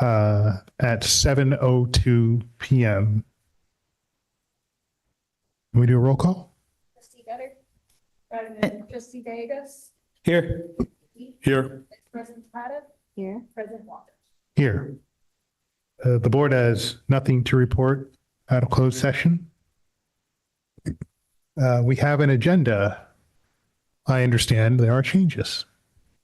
at 7:02 p.m. Can we do a roll call? Trustee Gutter. President. Trustee Davis. Here. Here. President Prada. Here. President Walters. Here. The board has nothing to report out of closed session. We have an agenda. I understand there are changes.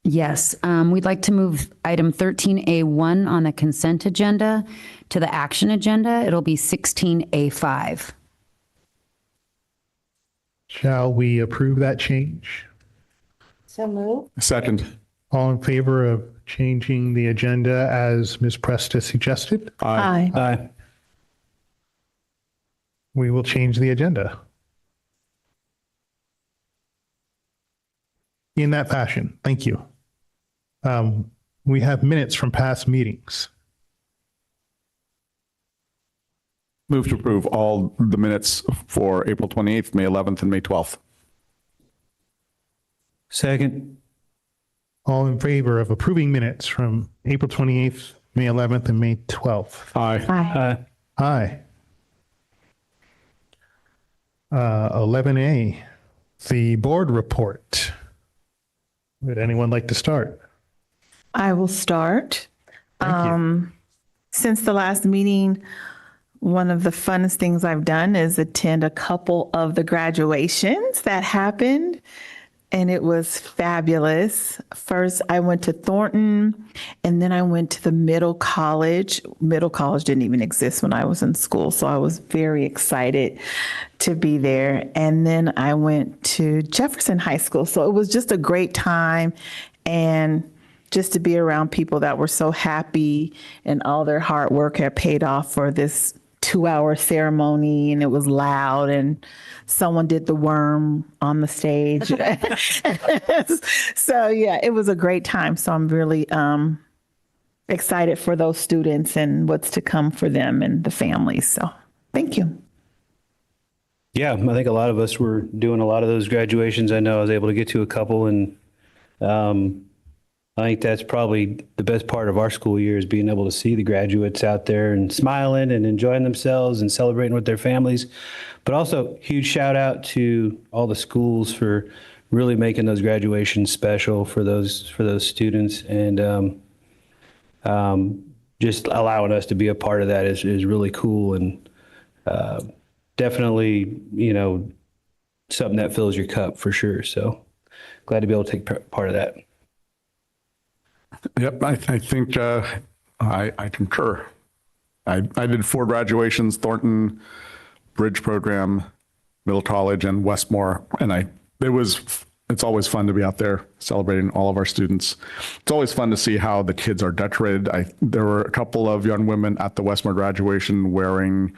Yes, we'd like to move item 13A1 on the consent agenda to the action agenda. It'll be 16A5. Shall we approve that change? So move. Second. All in favor of changing the agenda as Ms. Presta suggested? Aye. Aye. We will change the agenda in that fashion. Thank you. We have minutes from past meetings. Move to approve all the minutes for April 28th, May 11th, and May 12th. Second. All in favor of approving minutes from April 28th, May 11th, and May 12th? Aye. Aye. Aye. 11A, the board report. Would anyone like to start? I will start. Thank you. Since the last meeting, one of the funnest things I've done is attend a couple of the graduations that happened, and it was fabulous. First, I went to Thornton, and then I went to the middle college. Middle college didn't even exist when I was in school, so I was very excited to be there. And then I went to Jefferson High School, so it was just a great time, and just to be around people that were so happy and all their hard work had paid off for this 2-hour ceremony, and it was loud, and someone did the worm on the stage. So yeah, it was a great time. So I'm really excited for those students and what's to come for them and the families. So thank you. Yeah, I think a lot of us were doing a lot of those graduations. I know I was able to get to a couple, and I think that's probably the best part of our school year is being able to see the graduates out there and smiling and enjoying themselves and celebrating with their families. But also, huge shout out to all the schools for really making those graduations special for those students, and just allowing us to be a part of that is really cool, and definitely, something that fills your cup for sure. So glad to be able to take part of that. Yep, I think I concur. I did 4 graduations: Thornton, Bridge Program, Middle College, and Westmore. And it's always fun to be out there celebrating all of our students. It's always fun to see how the kids are decorated. There were a couple of young women at the Westmore graduation wearing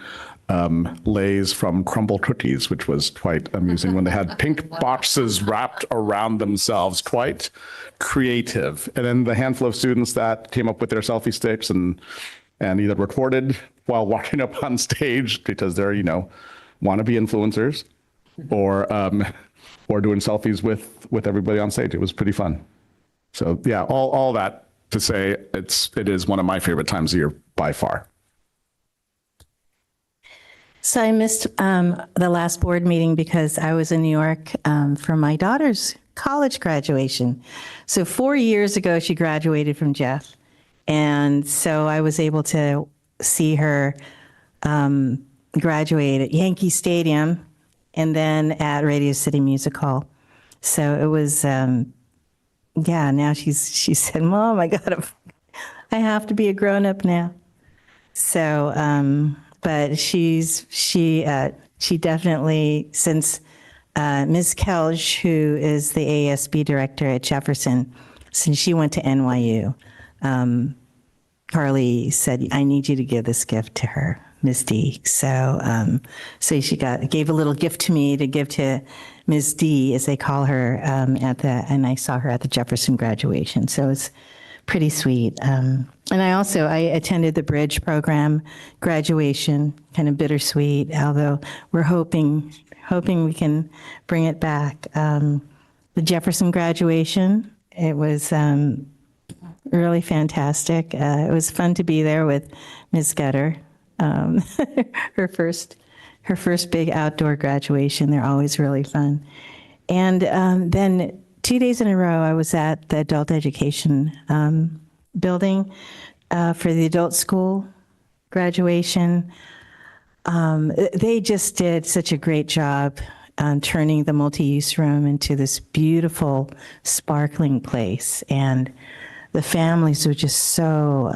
leis from Crumble Cookies, which was quite amusing when they had pink boxes wrapped around themselves. Quite creative. And then the handful of students that came up with their selfie sticks and either recorded while walking up on stage because they're, wannabe influencers, or doing selfies with everybody on stage. It was pretty fun. So yeah, all that to say, it is one of my favorite times of year by far. So I missed the last board meeting because I was in New York for my daughter's college graduation. So 4 years ago, she graduated from Jeff. And so I was able to see her graduate at Yankee Stadium and then at Radio City Music Hall. So it was, now she said, Mom, I have to be a grown up now. So, but she definitely, since Ms. Kelch, who is the ASB director at Jefferson, since she went to NYU, Carly said, I need you to give this gift to her, Ms. D. So she gave a little gift to me to give to Ms. D, as they call her, and I saw her at the Jefferson graduation. So it's pretty sweet. And I attended the Bridge Program graduation, kind of bittersweet, although we're hoping we can bring it back. The Jefferson graduation, it was really fantastic. It was fun to be there with Ms. Gutter. Um, her first big outdoor graduation. They're always really fun. And then 2 days in a row, I was at the adult education building for the adult school graduation. They just did such a great job turning the multi-use room into this beautiful, sparkling place. And the families were just so,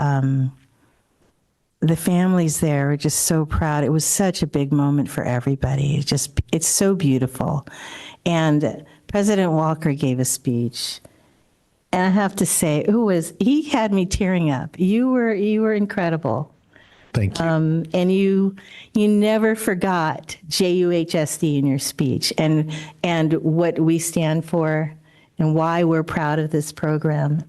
the families there were just so proud. It was such a big moment for everybody. It's so beautiful. And President Walker gave a speech. And I have to say, he had me tearing up. You were incredible. Thank you. And you never forgot JUHSD in your speech and what we stand for and why we're proud of this program.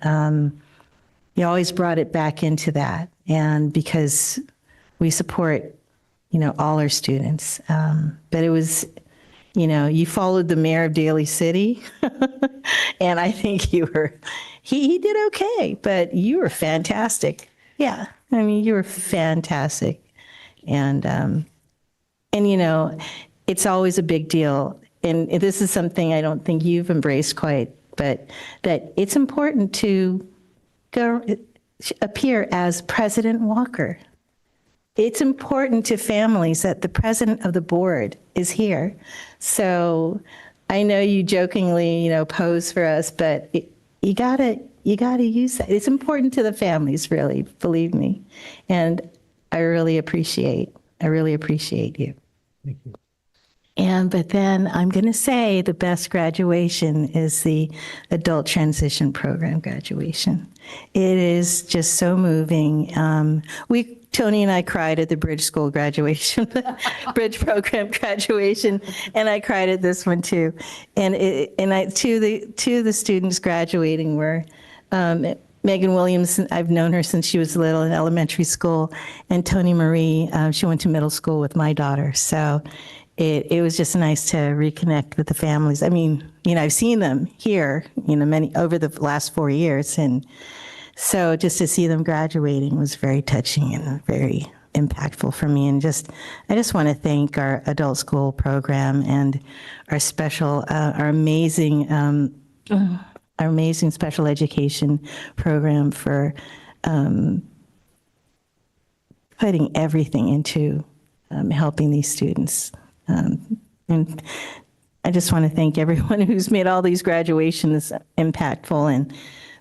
You always brought it back into that, and because we support, all our students. But it was, you followed the mayor of Daly City, and I think he did okay, but you were fantastic. Yeah, I mean, you were fantastic. And it's always a big deal. And this is something I don't think you've embraced quite, but that it's important to appear as President Walker. It's important to families that the president of the board is here. So I know you jokingly, pose for us, but you gotta use that. It's important to the families, really, believe me. And I really appreciate you. Thank you. But then I'm going to say the best graduation is the adult transition program graduation. It is just so moving. Tony and I cried at the Bridge School graduation, Bridge program graduation, and I cried at this one too. Two of the students graduating were Megan Williams. I've known her since she was little in elementary school, and Tony Marie. She went to middle school with my daughter. So it was just nice to reconnect with the families. I mean, I've seen them here, many over the last 4 years, and so just to see them graduating was very touching and very impactful for me. And I just want to thank our adult school program and our amazing special education program for putting everything into helping these students. And I just want to thank everyone who's made all these graduations impactful, and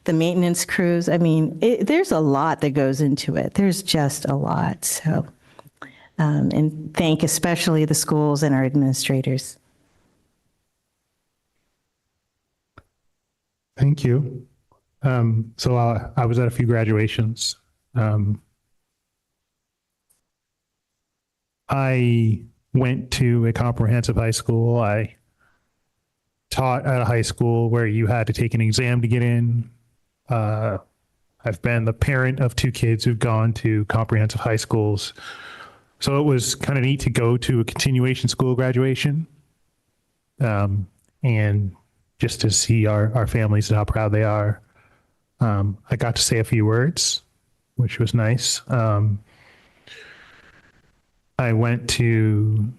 the maintenance crews. I mean, there's a lot that goes into it. There's just a lot. So, and thank especially the schools and our administrators. Thank you. So I was at a few graduations. I went to a comprehensive high school. I taught at a high school where you had to take an exam to get in. I've been the parent of 2 kids who've gone to comprehensive high schools. So it was kind of neat to go to a continuation school graduation, and just to see our families and how proud they are. I got to say a few words, which was nice. I went to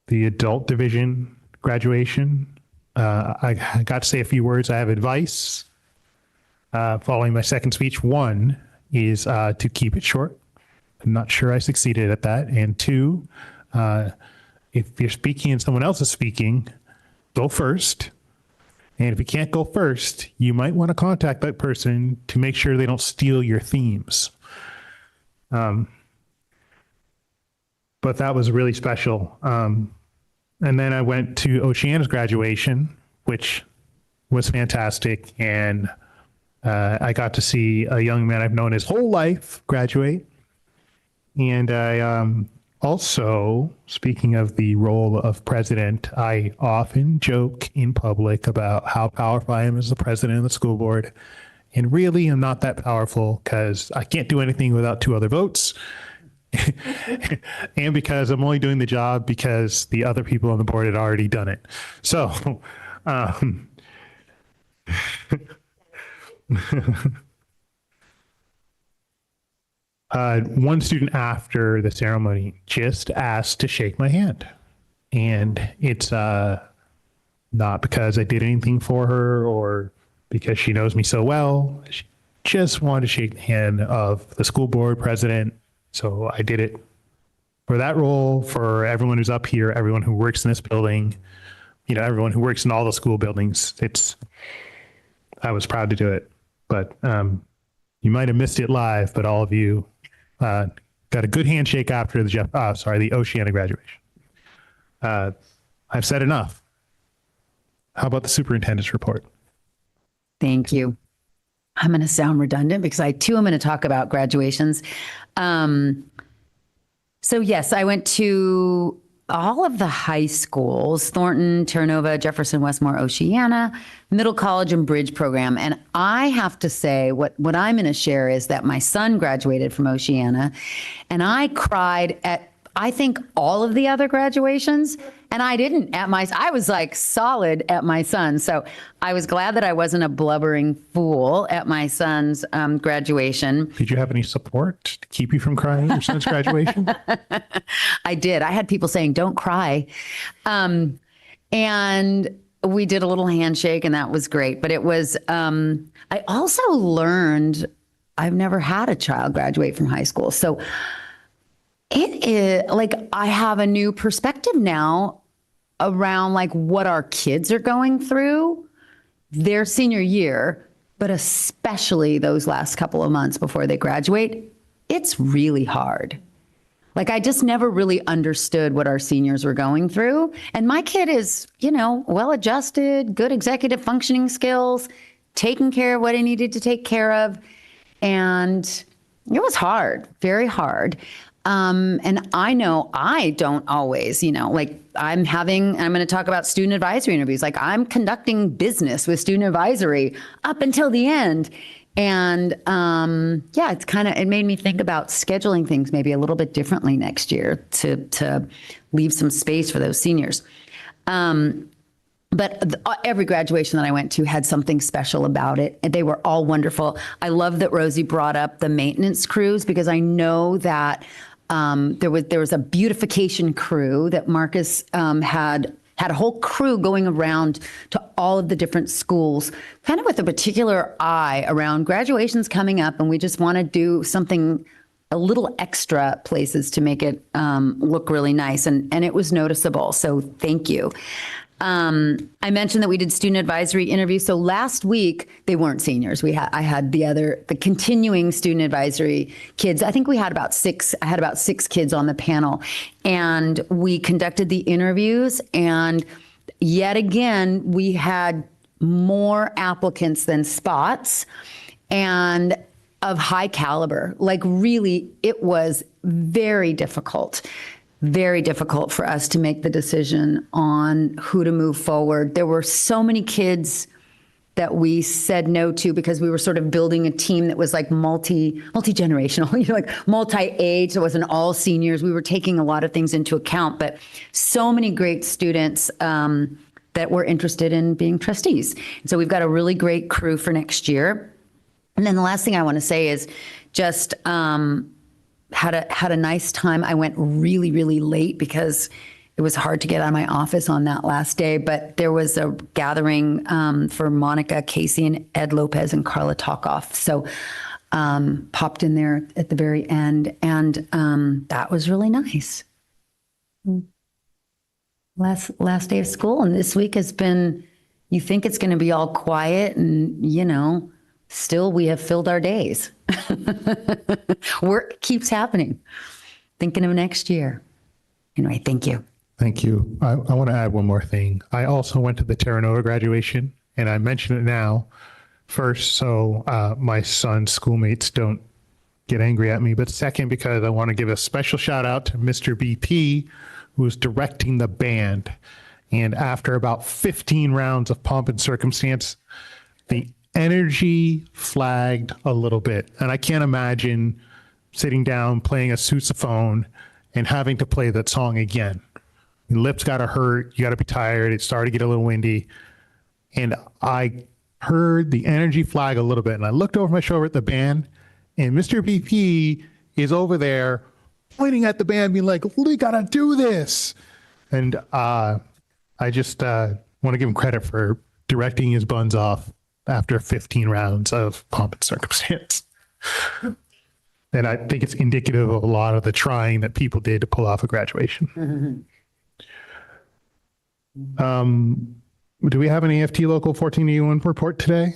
the adult division graduation. I got to say a few words. I have advice following my second speech. 1 is to keep it short. I'm not sure I succeeded at that. And 2, if you're speaking and someone else is speaking, go first. And if you can't go first, you might want to contact that person to make sure they don't steal your themes. But that was really special. And then I went to Oceana's graduation, which was fantastic. And I got to see a young man I've known his whole life graduate. And I also, speaking of the role of president, I often joke in public about how powerful I am as the president of the school board. And really, I'm not that powerful because I can't do anything without 2 other votes. And because I'm only doing the job because the other people on the board had already done it. So, One student after the ceremony just asked to shake my hand. And it's not because I did anything for her or because she knows me so well. She just wanted to shake the hand of the school board president. So I did it for that role, for everyone who's up here, everyone who works in this building, you know, everyone who works in all the school buildings. I was proud to do it. But you might have missed it live, but all of you got a good handshake after the Oceana graduation. I've said enough. How about the superintendent's report? Thank you. I'm going to sound redundant because I too am going to talk about graduations. So yes, I went to all of the high schools, Thornton, Terra Nova, Jefferson, Westmore, Oceana, Middle College, and Bridge program. And I have to say what I'm going to share is that my son graduated from Oceana and I cried at, I think, all of the other graduations. And I didn't I was like solid at my son. So I was glad that I wasn't a blubbering fool at my son's graduation. Did you have any support to keep you from crying at your son's graduation? I did. I had people saying, don't cry. And we did a little handshake and that was great. But it was, I also learned I've never had a child graduate from high school. So it is like, I have a new perspective now around like what our kids are going through their senior year, but especially those last couple of months before they graduate. It's really hard. Like I just never really understood what our seniors were going through. And my kid is, you know, well-adjusted, good executive functioning skills, taking care of what he needed to take care of. And it was hard, very hard. And I know I don't always, you know, like I'm going to talk about student advisory interviews. Like I'm conducting business with student advisory up until the end. And yeah, it made me think about scheduling things maybe a little bit differently next year to leave some space for those seniors. But every graduation that I went to had something special about it, and they were all wonderful. I love that Rosie brought up the maintenance crews because I know that there was a beautification crew that Marcus had a whole crew going around to all of the different schools, kind of with a particular eye around graduations coming up, and we just want to do something a little extra places to make it look really nice, and it was noticeable. So thank you. I mentioned that we did student advisory interviews. So last week they weren't seniors. I had the continuing student advisory kids. I think I had about six kids on the panel, and we conducted the interviews. And yet again, we had more applicants than spots, and of high caliber. Like really, it was very difficult for us to make the decision on who to move forward. There were so many kids that we said no to because we were sort of building a team that was like multi-generational, you know, like multi-age. It wasn't all seniors. We were taking a lot of things into account, but so many great students that were interested in being trustees. And so we've got a really great crew for next year. And then the last thing I want to say is just had a nice time. I went really, really late because it was hard to get out of my office on that last day, but there was a gathering for Monica, Casey, and Ed Lopez and Carla Talkoff. So popped in there at the very end, and that was really nice. Last day of school, and this week has been, you think it's going to be all quiet, and you know, still we have filled our days. Work keeps happening. Thinking of next year. Anyway, thank you. Thank you. I want to add one more thing. I also went to the Terra Nova graduation, and I mention it now first so my son's schoolmates don't get angry at me, but second, because I want to give a special shout out to Mr. BP, who was directing the band. And after about 15 rounds of pomp and circumstance, the energy flagged a little bit. And I can't imagine sitting down, playing a sousaphone, and having to play that song again. Your lips got to hurt. You got to be tired. It started to get a little windy. And I heard the energy flag a little bit, and I looked over my shoulder at the band, and Mr. VP is over there pointing at the band, being like, "We gotta do this," and I just want to give him credit for directing his buns off after 15 rounds of pomp and circumstance. And I think it's indicative of a lot of the trying that people did to pull off a graduation. Do we have an AFT Local 1481 report today?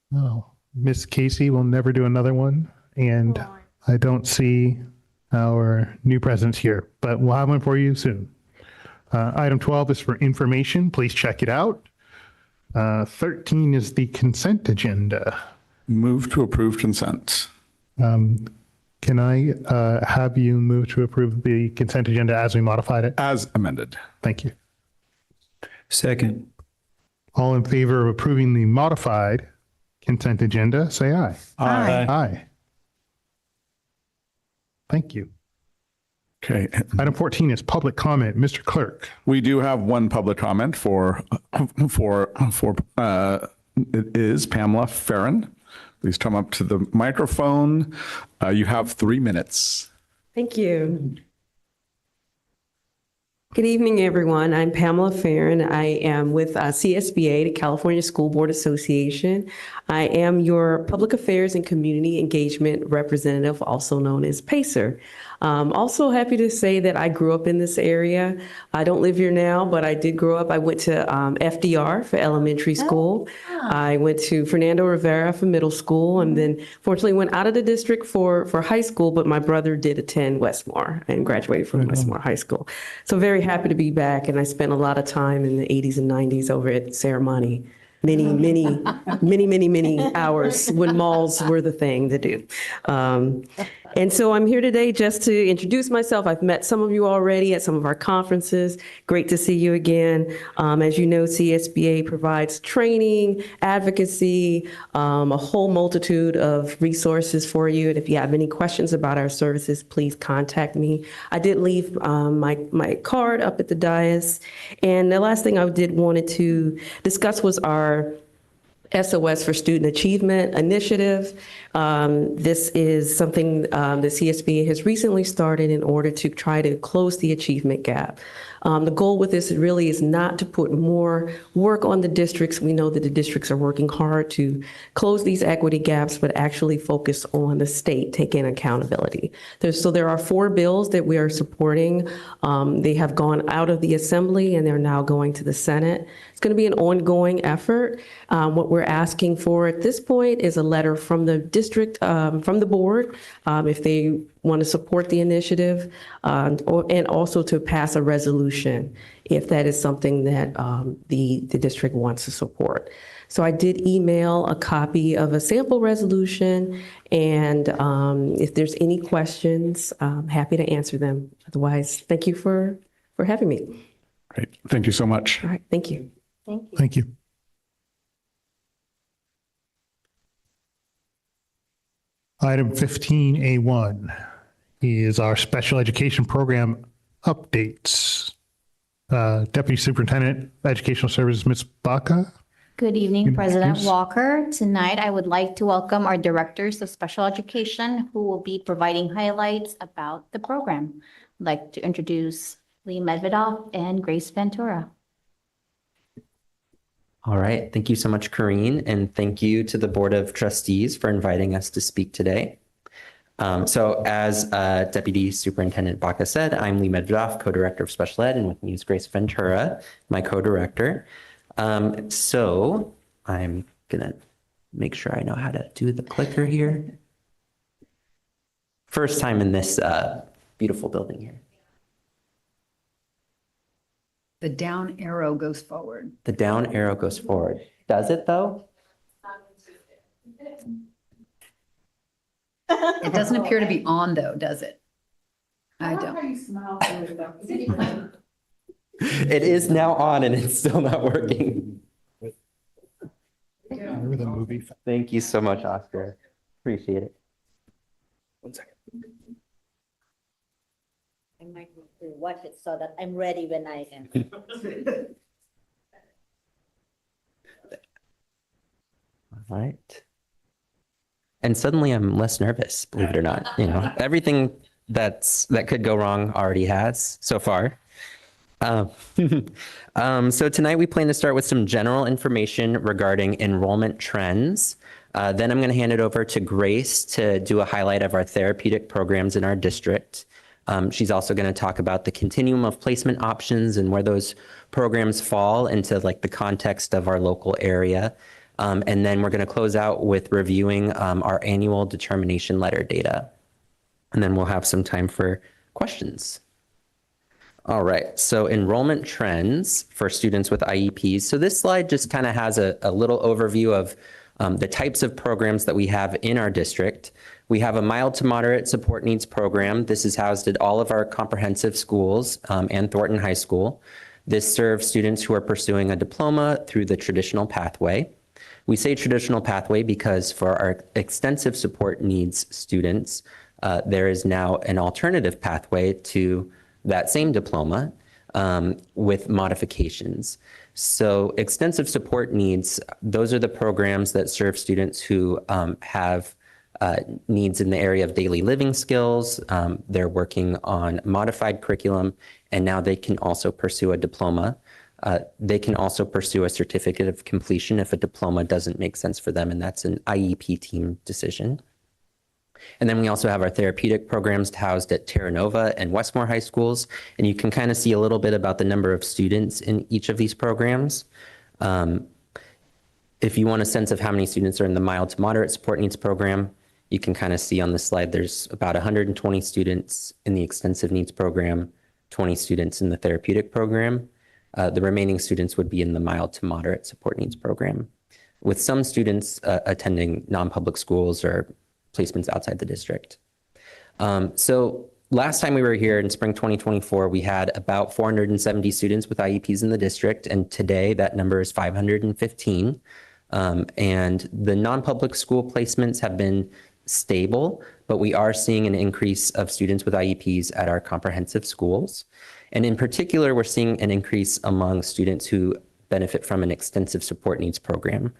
No. Miss Casey will never do another one. And I don't see our new presidents here, but we'll have one for you soon. Item 12 is for information. Please check it out. 13 is the consent agenda. Move to approve consent. Can I have you move to approve the consent agenda as we modified it? As amended. Thank you. Second. All in favor of approving the modified consent agenda, say aye. Aye. Aye. Thank you. Okay. Item 14 is public comment. Mr. Clerk. We do have one public comment it is Pamela Farron. Please come up to the microphone. You have 3 minutes. Thank you. Good evening, everyone. I'm Pamela Farron. I am with CSBA, the California School Board Association. I am your Public Affairs and Community Engagement Representative, also known as PACER. Also happy to say that I grew up in this area. I don't live here now, but I did grow up. I went to FDR for elementary school. I went to Fernando Rivera for middle school, and then fortunately went out of the district for high school, but my brother did attend Westmore and graduated from Westmore High School. So very happy to be back, and I spent a lot of time in the 80s and 90s over at Ceremony. Many hours when malls were the thing to do. And so I'm here today just to introduce myself. I've met some of you already at some of our conferences. Great to see you again. As you know, CSBA provides training, advocacy, a whole multitude of resources for you. And if you have any questions about our services, please contact me. I did leave my card up at the dais. And the last thing I wanted to discuss was our SOS for Student Achievement Initiative. This is something the CSBA has recently started in order to try to close the achievement gap. The goal with this really is not to put more work on the districts. We know that the districts are working hard to close these equity gaps, but actually focus on the state taking accountability. So there are 4 bills that we are supporting. They have gone out of the Assembly and they're now going to the Senate. It's going to be an ongoing effort. What we're asking for at this point is a letter from the district, from the board, if they want to support the initiative, and also to pass a resolution if that is something that the district wants to support. So I did email a copy of a sample resolution, and if there's any questions, I'm happy to answer them. Otherwise, thank you for having me. Great. Thank you so much. All right, thank you. Thank you. Thank you. Item 15A1 is our special education program updates. Deputy Superintendent of Educational Services, Ms. Baca. Good evening, President Yes. Walker. Tonight, I would like to welcome our directors of special education who will be providing highlights about the program. I'd like to introduce Lee Medvedoff and Grace Ventura. All right. Thank you so much, Corrine. And thank you to the Board of Trustees for inviting us to speak today. So as Deputy Superintendent Baca said, I'm Lee Medvedoff, Co-Director of Special Ed, and with me is Grace Ventura, my co-director. So I'm going to make sure I know how to do the clicker here. First time in this beautiful building here. The down arrow goes forward. The down arrow goes forward. Does it though? It doesn't appear to be on though, does it? I don't. It is now on and it's still not working. Remember the movie? Thank you so much, Oscar. Appreciate it. 1 second. I might need to watch it so that I'm ready when I am. right. And suddenly I'm less nervous, believe it or not. You know, everything that could go wrong already has so far. So tonight we plan to start with some general information regarding enrollment trends. Then I'm going to hand it over to Grace to do a highlight of our therapeutic programs in our district. She's also going to talk about the continuum of placement options and where those programs fall into like the context of our local area. And then we're going to close out with reviewing our annual determination letter data. And then we'll have some time for questions. All right, so enrollment trends for students with IEPs. So this slide just kind of has a little overview of the types of programs that we have in our district. We have a mild to moderate support needs program. This is housed at all of our comprehensive schools and Thornton High School. This serves students who are pursuing a diploma through the traditional pathway. We say traditional pathway because for our extensive support needs students, there is now an alternative pathway to that same diploma with modifications. So extensive support needs, those are the programs that serve students who have needs in the area of daily living skills. They're working on modified curriculum, and now they can also pursue a diploma. They can also pursue a certificate of completion if a diploma doesn't make sense for them, and that's an IEP team decision. And then we also have our therapeutic programs housed at Terra Nova and Westmore High Schools. And you can kind of see a little bit about the number of students in each of these programs. If you want a sense of how many students are in the mild to moderate support needs program, you can kind of see on the slide, there's about 120 students in the extensive needs program, 20 students in the therapeutic program. The remaining students would be in the mild to moderate support needs program, with some students attending non-public schools or placements outside the district. So last time we were here in spring 2024, we had about 470 students with IEPs in the district, and today that number is 515. And the non-public school placements have been stable, but we are seeing an increase of students with IEPs at our comprehensive schools. And in particular, we're seeing an increase among students who benefit from an extensive support needs program.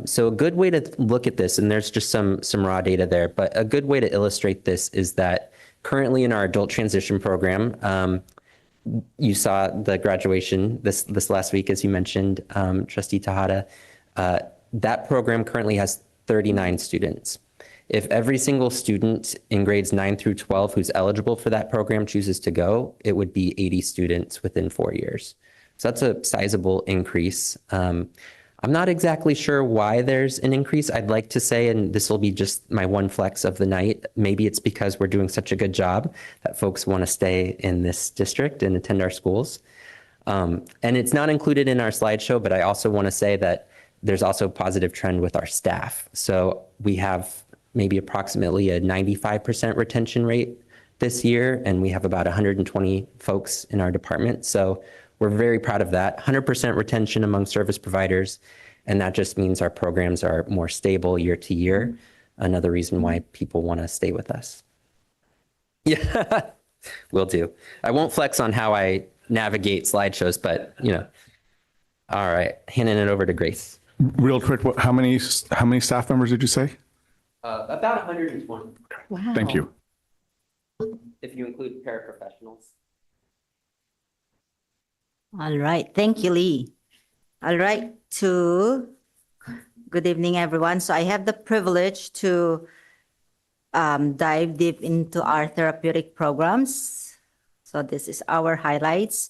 So a good way to look at this, and there's just some raw data there, but a good way to illustrate this is that currently in our adult transition program, you saw the graduation this last week, as you mentioned, Trustee Tejada. That program currently has 39 students. If every single student in grades 9 through 12 who's eligible for that program chooses to go, it would be 80 students within 4 years. So that's a sizable increase. I'm not exactly sure why there's an increase. I'd like to say, and this will be just my one flex of the night, maybe it's because we're doing such a good job that folks want to stay in this district and attend our schools. And it's not included in our slideshow, but I also want to say that there's also a positive trend with our staff. So we have maybe approximately a 95% retention rate this year, and we have about 120 folks in our department. So we're very proud of that. 100% retention among service providers, and that just means our programs are more stable year to year. Another reason why people want to stay with us. Yeah, will do. I won't flex on how I navigate slideshows, but you know. All right, handing it over to Grace. Real quick, how many staff members did you say? About 120. Wow. Thank you. If you include paraprofessionals. All right, thank you, Lee. All right, good evening, everyone. So I have the privilege to dive deep into our therapeutic programs. So this is our highlights.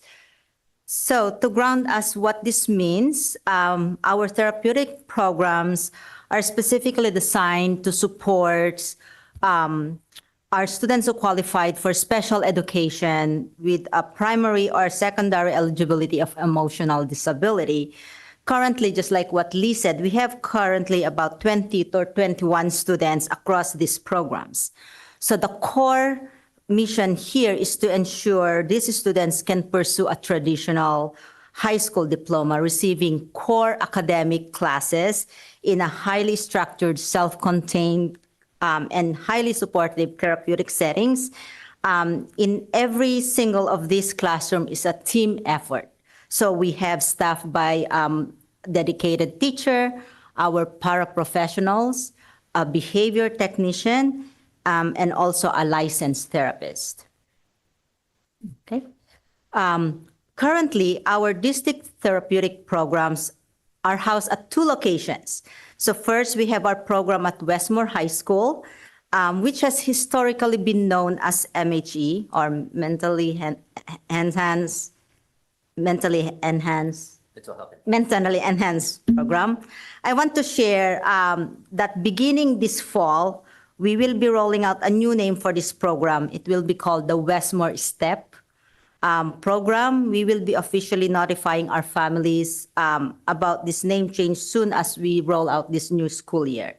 So to ground us what this means, our therapeutic programs are specifically designed to support our students who qualified for special education with a primary or secondary eligibility of emotional disability. Currently, just like what Lee said, we have currently about 20 or 21 students across these programs. So the core mission here is to ensure these students can pursue a traditional high school diploma, receiving core academic classes in a highly structured, self-contained, and highly supportive therapeutic settings. In every single of these classrooms is a team effort. So we have staff by dedicated teacher, our paraprofessionals, a behavior technician, and also a licensed therapist. Okay. Currently, our district therapeutic programs are housed at 2 locations. So first, we have our program at Westmore High School, which has historically been known as MHE, or mentally enhanced program. I want to share that beginning this fall, we will be rolling out a new name for this program. It will be called the Westmore STEP program. We will be officially notifying our families about this name change soon as we roll out this new school year.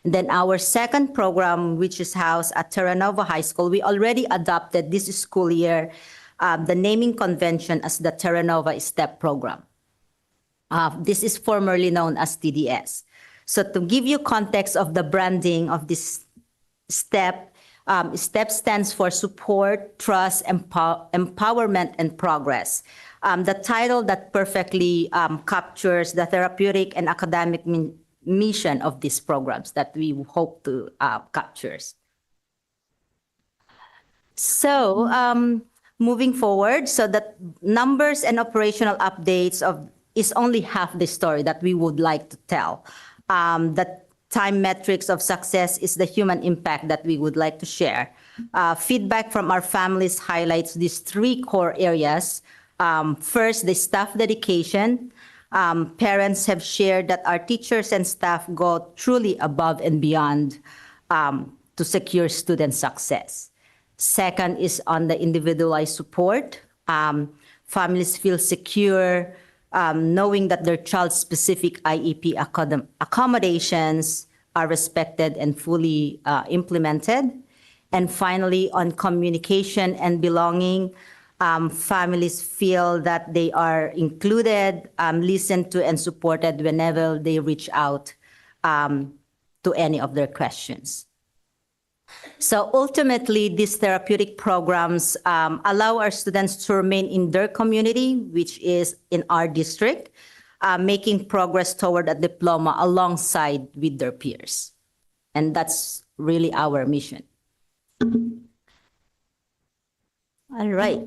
And then our second program, which is housed at Terra Nova High School, we already adopted this school year the naming convention as the Terra Nova STEP program. This is formerly known as TDS. So to give you context of the branding of this STEP, STEP stands for Support, Trust, Empowerment, and Progress. The title that perfectly captures the therapeutic and academic mission of these programs that we hope to capture. So moving forward, so that numbers and operational updates is only half the story that we would like to tell. The time metrics of success is the human impact that we would like to share. Feedback from our families highlights these 3 core areas. First, the staff dedication. Parents have shared that our teachers and staff go truly above and beyond to secure student success. Second is on the individualized support. Families feel secure knowing that their child's specific IEP accommodations are respected and fully implemented. And finally, on communication and belonging, families feel that they are included, listened to, and supported whenever they reach out to any of their questions. So ultimately, these therapeutic programs allow our students to remain in their community, which is in our district, making progress toward a diploma alongside with their peers. And that's really our mission. All right.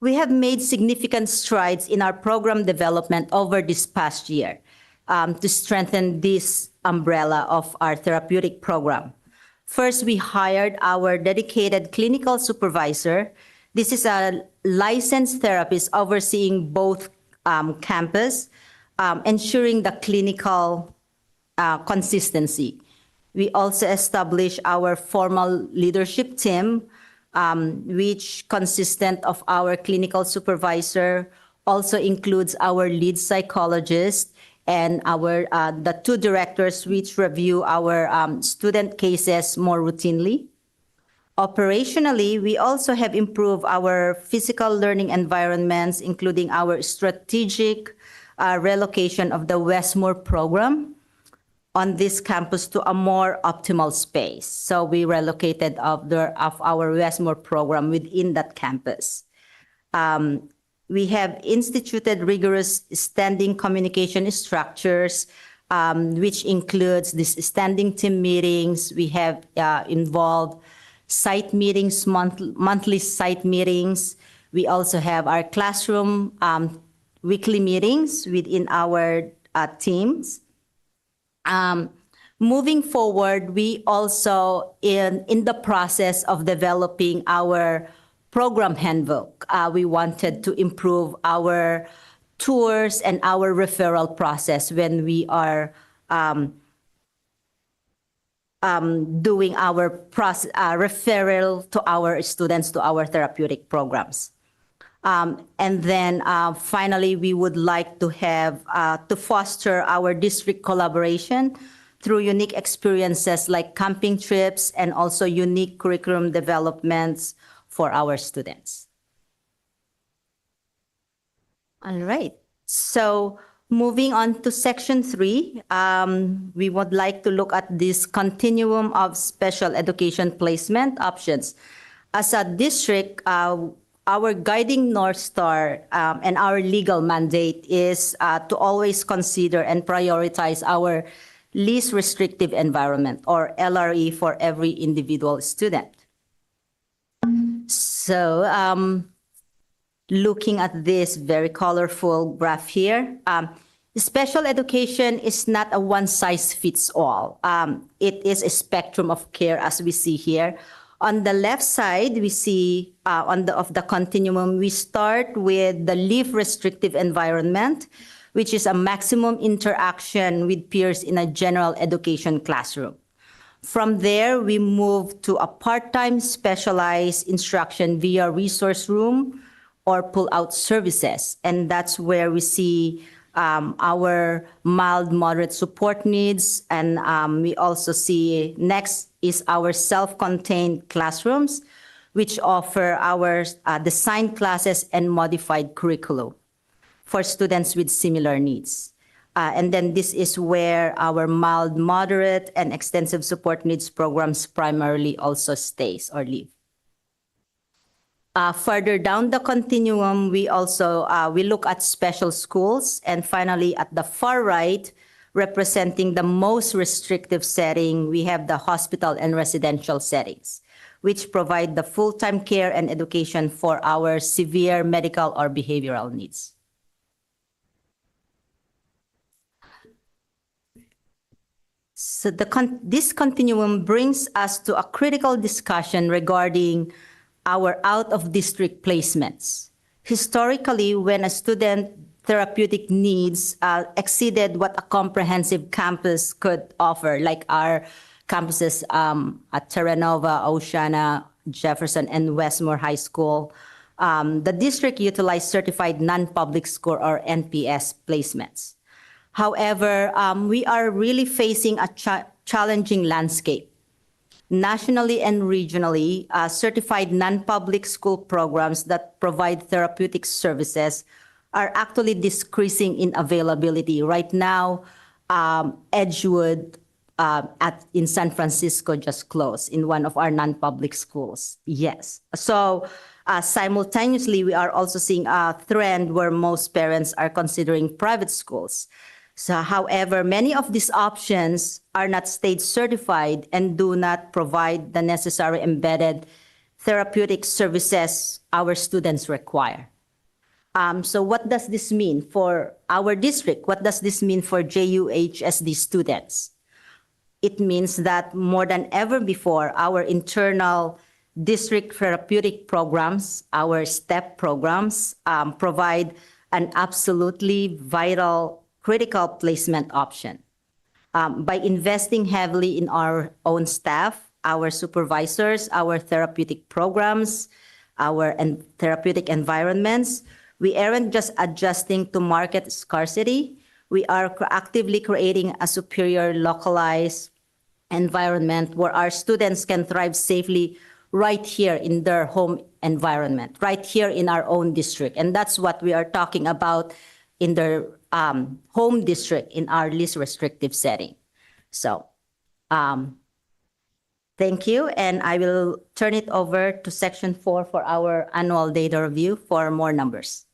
We have made significant strides in our program development over this past year to strengthen this umbrella of our therapeutic program. First, we hired our dedicated clinical supervisor. This is a licensed therapist overseeing both campus, ensuring the clinical consistency. We also established our formal leadership team, which consistent of our clinical supervisor, also includes our lead psychologist and our the 2 directors which review our student cases more routinely. Operationally, we also have improved our physical learning environments, including our strategic relocation of the Westmore program on this campus to a more optimal space. So we relocated of our Westmore program within that campus. We have instituted rigorous standing communication structures, which includes these standing team meetings. We have involved site meetings, monthly site meetings. We also have our classroom weekly meetings within our teams. Moving forward, we also in the process of developing our program handbook. We wanted to improve our tours and our referral process when we are doing our referral to our students to our therapeutic programs. And then finally, we would like to have to foster our district collaboration through unique experiences like camping trips and also unique curriculum developments for our students. All right. So moving on to section 3, we would like to look at this continuum of special education placement options. As a district, our guiding North Star and our legal mandate is to always consider and prioritize our least restrictive environment, or LRE, for every individual student. So looking at this very colorful graph here, special education is not a one-size-fits-all. It is a spectrum of care, as we see here. On the left side, we see of the continuum, we start with the least restrictive environment, which is a maximum interaction with peers in a general education classroom. From there, we move to a part-time specialized instruction via resource room or pull-out services. And that's where we see our mild, moderate support needs. And we also see next is our self-contained classrooms, which offer our designed classes and modified curriculum for students with similar needs. And then this is where our mild, moderate, and extensive support needs programs primarily also stays or live. Further down the continuum, we also we look at special schools, and finally at the far right, representing the most restrictive setting, we have the hospital and residential settings, which provide the full-time care and education for our severe medical or behavioral needs. So this continuum brings us to a critical discussion regarding our out-of-district placements. Historically, when a student therapeutic needs exceeded what a comprehensive campus could offer, like our campuses at Terranova, Oceana, Jefferson, and Westmore High School, the district utilized certified non-public school or NPS placements. However, we are really facing a challenging landscape. Nationally and regionally, certified non-public school programs that provide therapeutic services are actually decreasing in availability. Right now, Edgewood in San Francisco just closed in one of our non-public schools. Yes. So simultaneously, we are also seeing a trend where most parents are considering private schools. So, however, many of these options are not state certified and do not provide the necessary embedded therapeutic services our students require. So what does this mean for our district? What does this mean for JUHSD students? It means that more than ever before, our internal district therapeutic programs, our STEP programs, provide an absolutely vital critical placement option. By investing heavily in our own staff, our supervisors, our therapeutic programs, our therapeutic environments, we aren't just adjusting to market scarcity. We are actively creating a superior localized environment where our students can thrive safely right here in their home environment, right here in our own district. And that's what we are talking about in their home district in our least restrictive setting. So thank you. And I will turn it over to section 4 for our annual data review for more numbers.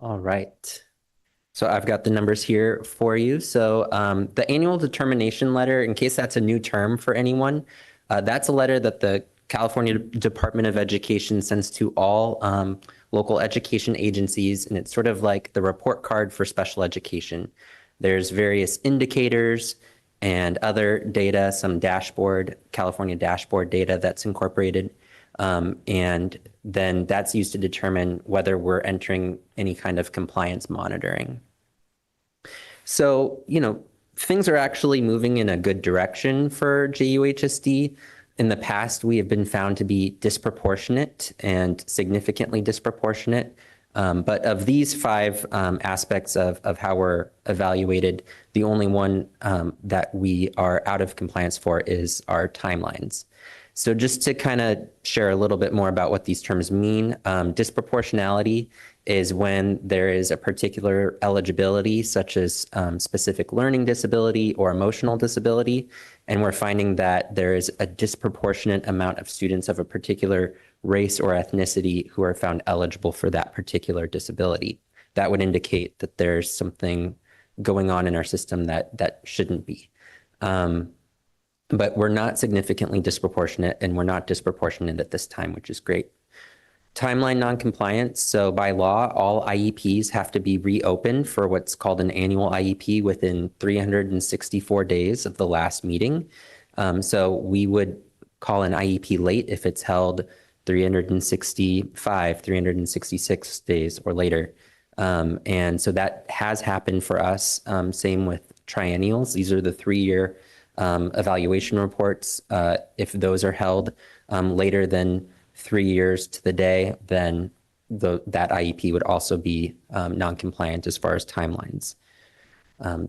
All right. So I've got the numbers here for you. So the annual determination letter, in case that's a new term for anyone, that's a letter that the California Department of Education sends to all local education agencies, and it's sort of like the report card for special education. There's various indicators and other data, some dashboard, California dashboard data that's incorporated, and then that's used to determine whether we're entering any kind of compliance monitoring. So, you know, things are actually moving in a good direction for JUHSD. In the past, we have been found to be disproportionate and significantly disproportionate. But of these 5 aspects of how we're evaluated, the only one that we are out of compliance for is our timelines. So just to kind of share a little bit more about what these terms mean, disproportionality is when there is a particular eligibility, such as specific learning disability or emotional disability, and we're finding that there is a disproportionate amount of students of a particular race or ethnicity who are found eligible for that particular disability. That would indicate that there's something going on in our system that shouldn't be. But we're not significantly disproportionate, and we're not disproportionate at this time, which is great. Timeline noncompliance. So by law, all IEPs have to be reopened for what's called an annual IEP within 364 days of the last meeting. So we would call an IEP late if it's held 365, 366 days or later. And so that has happened for us. Same with triennials. These are the 3-year evaluation reports. If those are held later than 3 years to the day, then that IEP would also be non-compliant as far as timelines.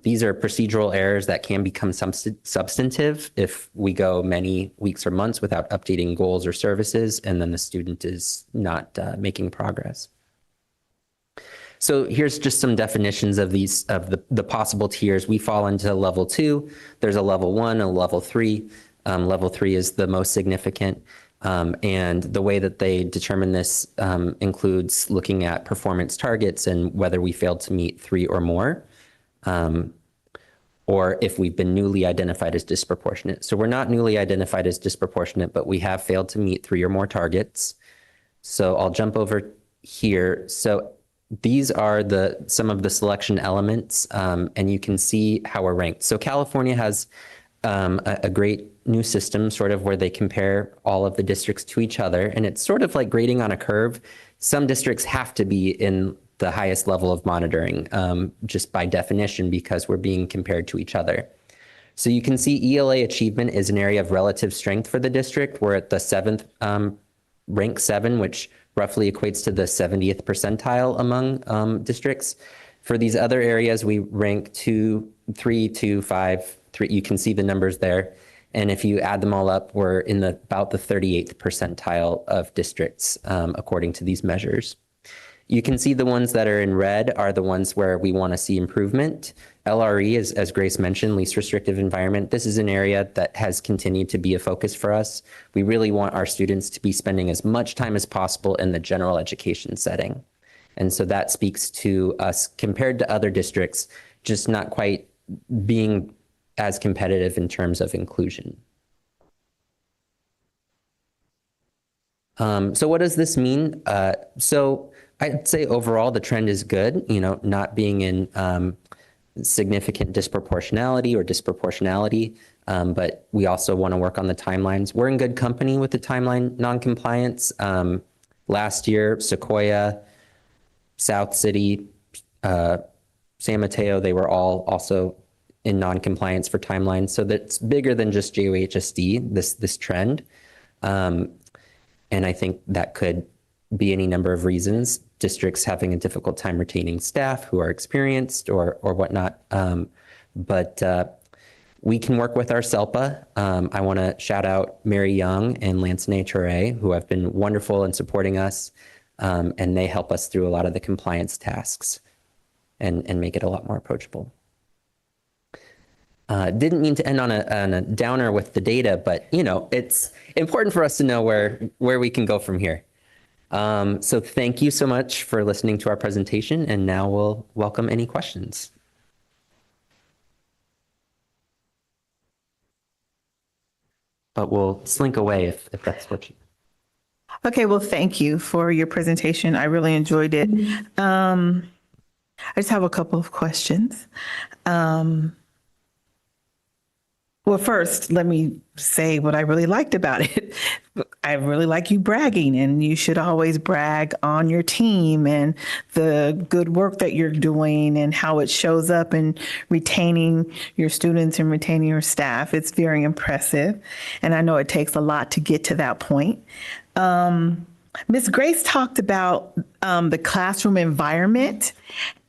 These are procedural errors that can become substantive if we go many weeks or months without updating goals or services, and then the student is not making progress. So here's just some definitions of these, of the possible tiers. We fall into level 2. There's a level 1, a level 3. Level 3 is the most significant. And the way that they determine this includes looking at performance targets and whether we failed to meet 3 or more, or if we've been newly identified as disproportionate. So we're not newly identified as disproportionate, but we have failed to meet 3 or more targets. So I'll jump over here. So these are some of the selection elements, and you can see how we're ranked. So California has a great new system sort of where they compare all of the districts to each other, and it's sort of like grading on a curve. Some districts have to be in the highest level of monitoring just by definition because we're being compared to each other. So you can see ELA achievement is an area of relative strength for the district. We're at the 7th, rank 7, which roughly equates to the 70th percentile among districts. For these other areas, we rank 2, 3, 2, 5, 3. You can see the numbers there. And if you add them all up, we're in about the 38th percentile of districts, according to these measures. You can see the ones that are in red are the ones where we want to see improvement. LRE, as Grace mentioned, least restrictive environment. This is an area that has continued to be a focus for us. We really want our students to be spending as much time as possible in the general education setting. And so that speaks to us compared to other districts, just not quite being as competitive in terms of inclusion. So what does this mean? So I'd say overall the trend is good, not being in significant disproportionality or disproportionality, but we also want to work on the timelines. We're in good company with the timeline noncompliance. Last year, Sequoia, South City, San Mateo, they were all also in non-compliance for timelines. So that's bigger than just JUHSD, this trend. And I think that could be any number of reasons. Districts having a difficult time retaining staff who are experienced or whatnot. But we can work with our SELPA. I want to shout out Mary Young and Lansanae Toure, who have been wonderful in supporting us. And they help us through a lot of the compliance tasks and make it a lot more approachable. Didn't mean to end on a downer with the data, but it's important for us to know where we can go from here. So thank you so much for listening to our presentation, and now we'll welcome any questions. But we'll slink away if that's what you... Okay, well, thank you for your presentation. I really enjoyed it. I just have a couple of questions. Well, first, let me say what I really liked about it. I really like you bragging, and you should always brag on your team and the good work that you're doing and how it shows up in retaining your students and retaining your staff. It's very impressive, and I know it takes a lot to get to that point. Ms. Grace talked about the classroom environment,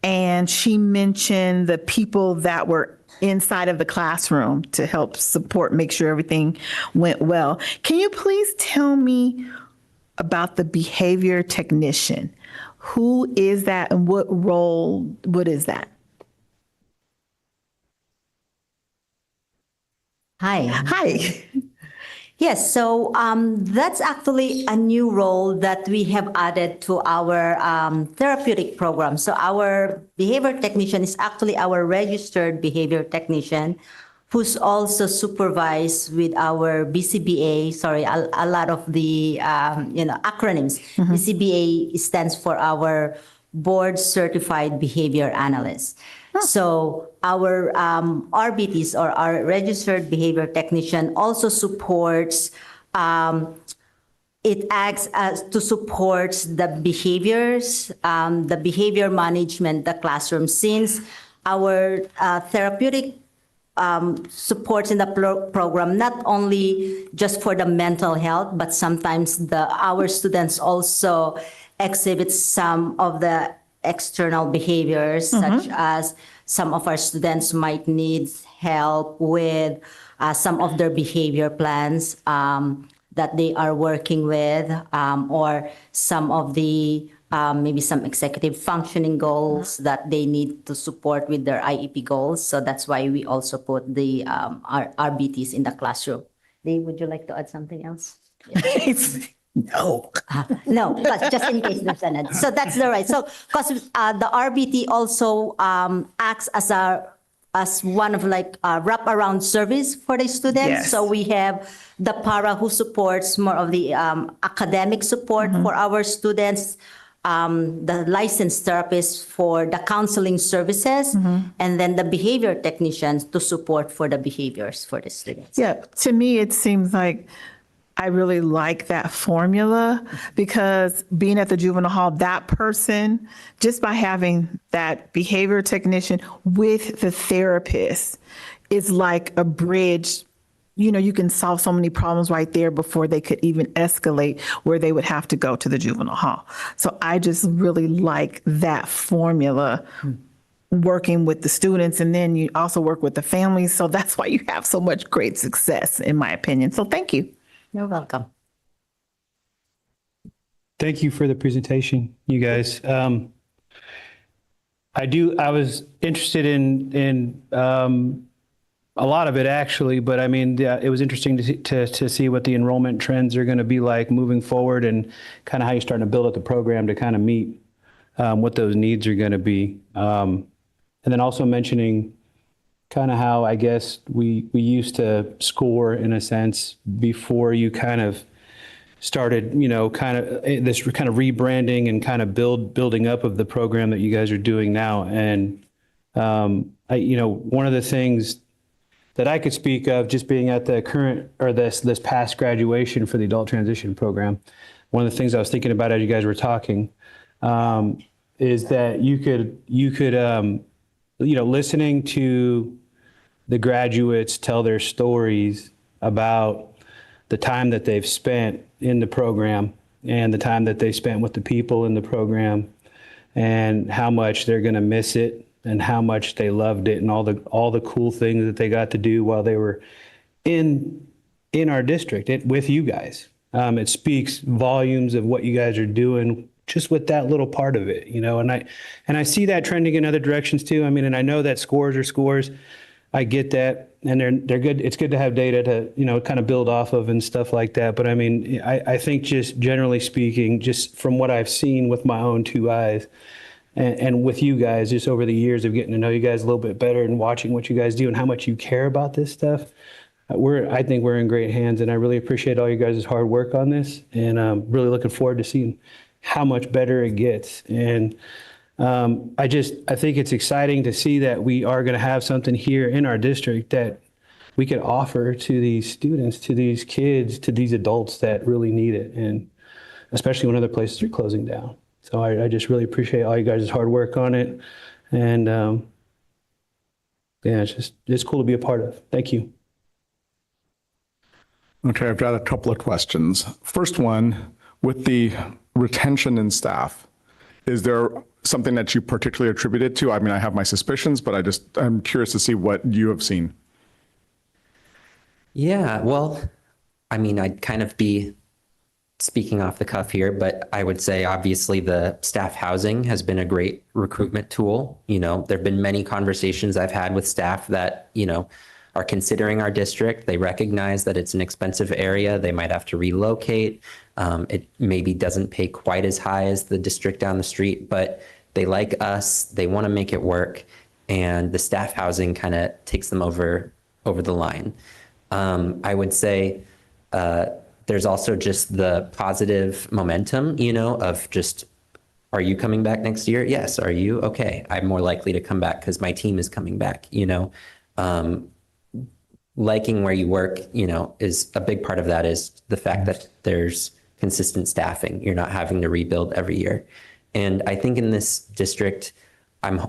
and she mentioned the people that were inside of the classroom to help support, make sure everything went well. Can you please tell me about the behavior technician? Who is that and what is that? Hi. Hi. Yes, so that's actually a new role that we have added to our therapeutic program. So our behavior technician is actually our registered behavior technician who's also supervised with our BCBA, sorry, a lot of the acronyms. BCBA stands for our Board Certified Behavior Analyst. So our RBTs, or our registered behavior technician, also supports. It acts as to support the behaviors, the behavior management, the classroom. Since our therapeutic supports in the program not only just for the mental health, but sometimes our students also exhibit some of the external behaviors, such as some of our students might need help with some of their behavior plans that they are working with, or some of the maybe some executive functioning goals that they need to support with their IEP goals. So that's why we also put the our RBTs in the classroom. Dave, would you like to add something else? No. No, but just in case there's an. So that's the right. So because the RBT also acts as one of like wraparound service for the students. Yes. So we have the para who supports more of the academic support for our students, the licensed therapist for the counseling services, and then the behavior technicians to support for the behaviors for the students. Yeah, to me, it seems like I really like that formula, because being at the juvenile hall, that person, just by having that behavior technician with the therapist, is like a bridge. You know, you can solve so many problems right there before they could even escalate where they would have to go to the juvenile hall. So I just really like that formula, working with the students, and then you also work with the families. So that's why you have so much great success, in my opinion. So thank you. You're welcome. Thank you for the presentation, you guys. I was interested in a lot of it, actually, but I mean, it was interesting to see what the enrollment trends are going to be like moving forward, and kind of how you're starting to build up the program to kind of meet what those needs are going to be. And then also mentioning kind of how, I guess, we used to score, in a sense, before you kind of started, kind of this kind of rebranding and kind of building up of the program that you guys are doing now. And, one of the things that I could speak of, just being at the current, or this past graduation for the adult transition program, one of the things I was thinking about as you guys were talking, is that you could listening to the graduates tell their stories about the time that they've spent in the program, and the time that they spent with the people in the program, and how much they're going to miss it, and how much they loved it, and all the cool things that they got to do while they were in our district with you guys. It speaks volumes of what you guys are doing just with that little part of it, and I see that trending in other directions too. I mean, and I know that scores are scores. I get that, and they're good. It's good to have data to, kind of build off of and stuff like that. But I mean, I think, just generally speaking, just from what I've seen with my own two eyes, and with you guys, just over the years of getting to know you guys a little bit better and watching what you guys do and how much you care about this stuff, I think we're in great hands, and I really appreciate all you guys' hard work on this, and I'm really looking forward to seeing how much better it gets. And I think it's exciting to see that we are going to have something here in our district that we can offer to these students, to these kids, to these adults that really need it, and especially when other places are closing down. So I just really appreciate all you guys' hard work on it, and it's cool to be a part of. Thank you. Okay, I've got a couple of questions. First one, with the retention in staff, is there something that you particularly attribute it to? I mean, I have my suspicions, but I'm curious to see what you have seen. Yeah, well, I mean, I'd kind of be speaking off the cuff here, but I would say obviously the staff housing has been a great recruitment tool. You know, there've been many conversations I've had with staff that, you know, are considering our district. They recognize that it's an expensive area. They might have to relocate. It maybe doesn't pay quite as high as the district down the street, but they like us. They want to make it work. And the staff housing kind of takes them over the line. I would say there's also just the positive momentum, you know, of just, are you coming back next year? Yes. Are you? Okay. I'm more likely to come back because my team is coming back, you know. Liking where you work, you know, is a big part of that is the fact that there's consistent staffing. You're not having to rebuild every year. And I think in this district,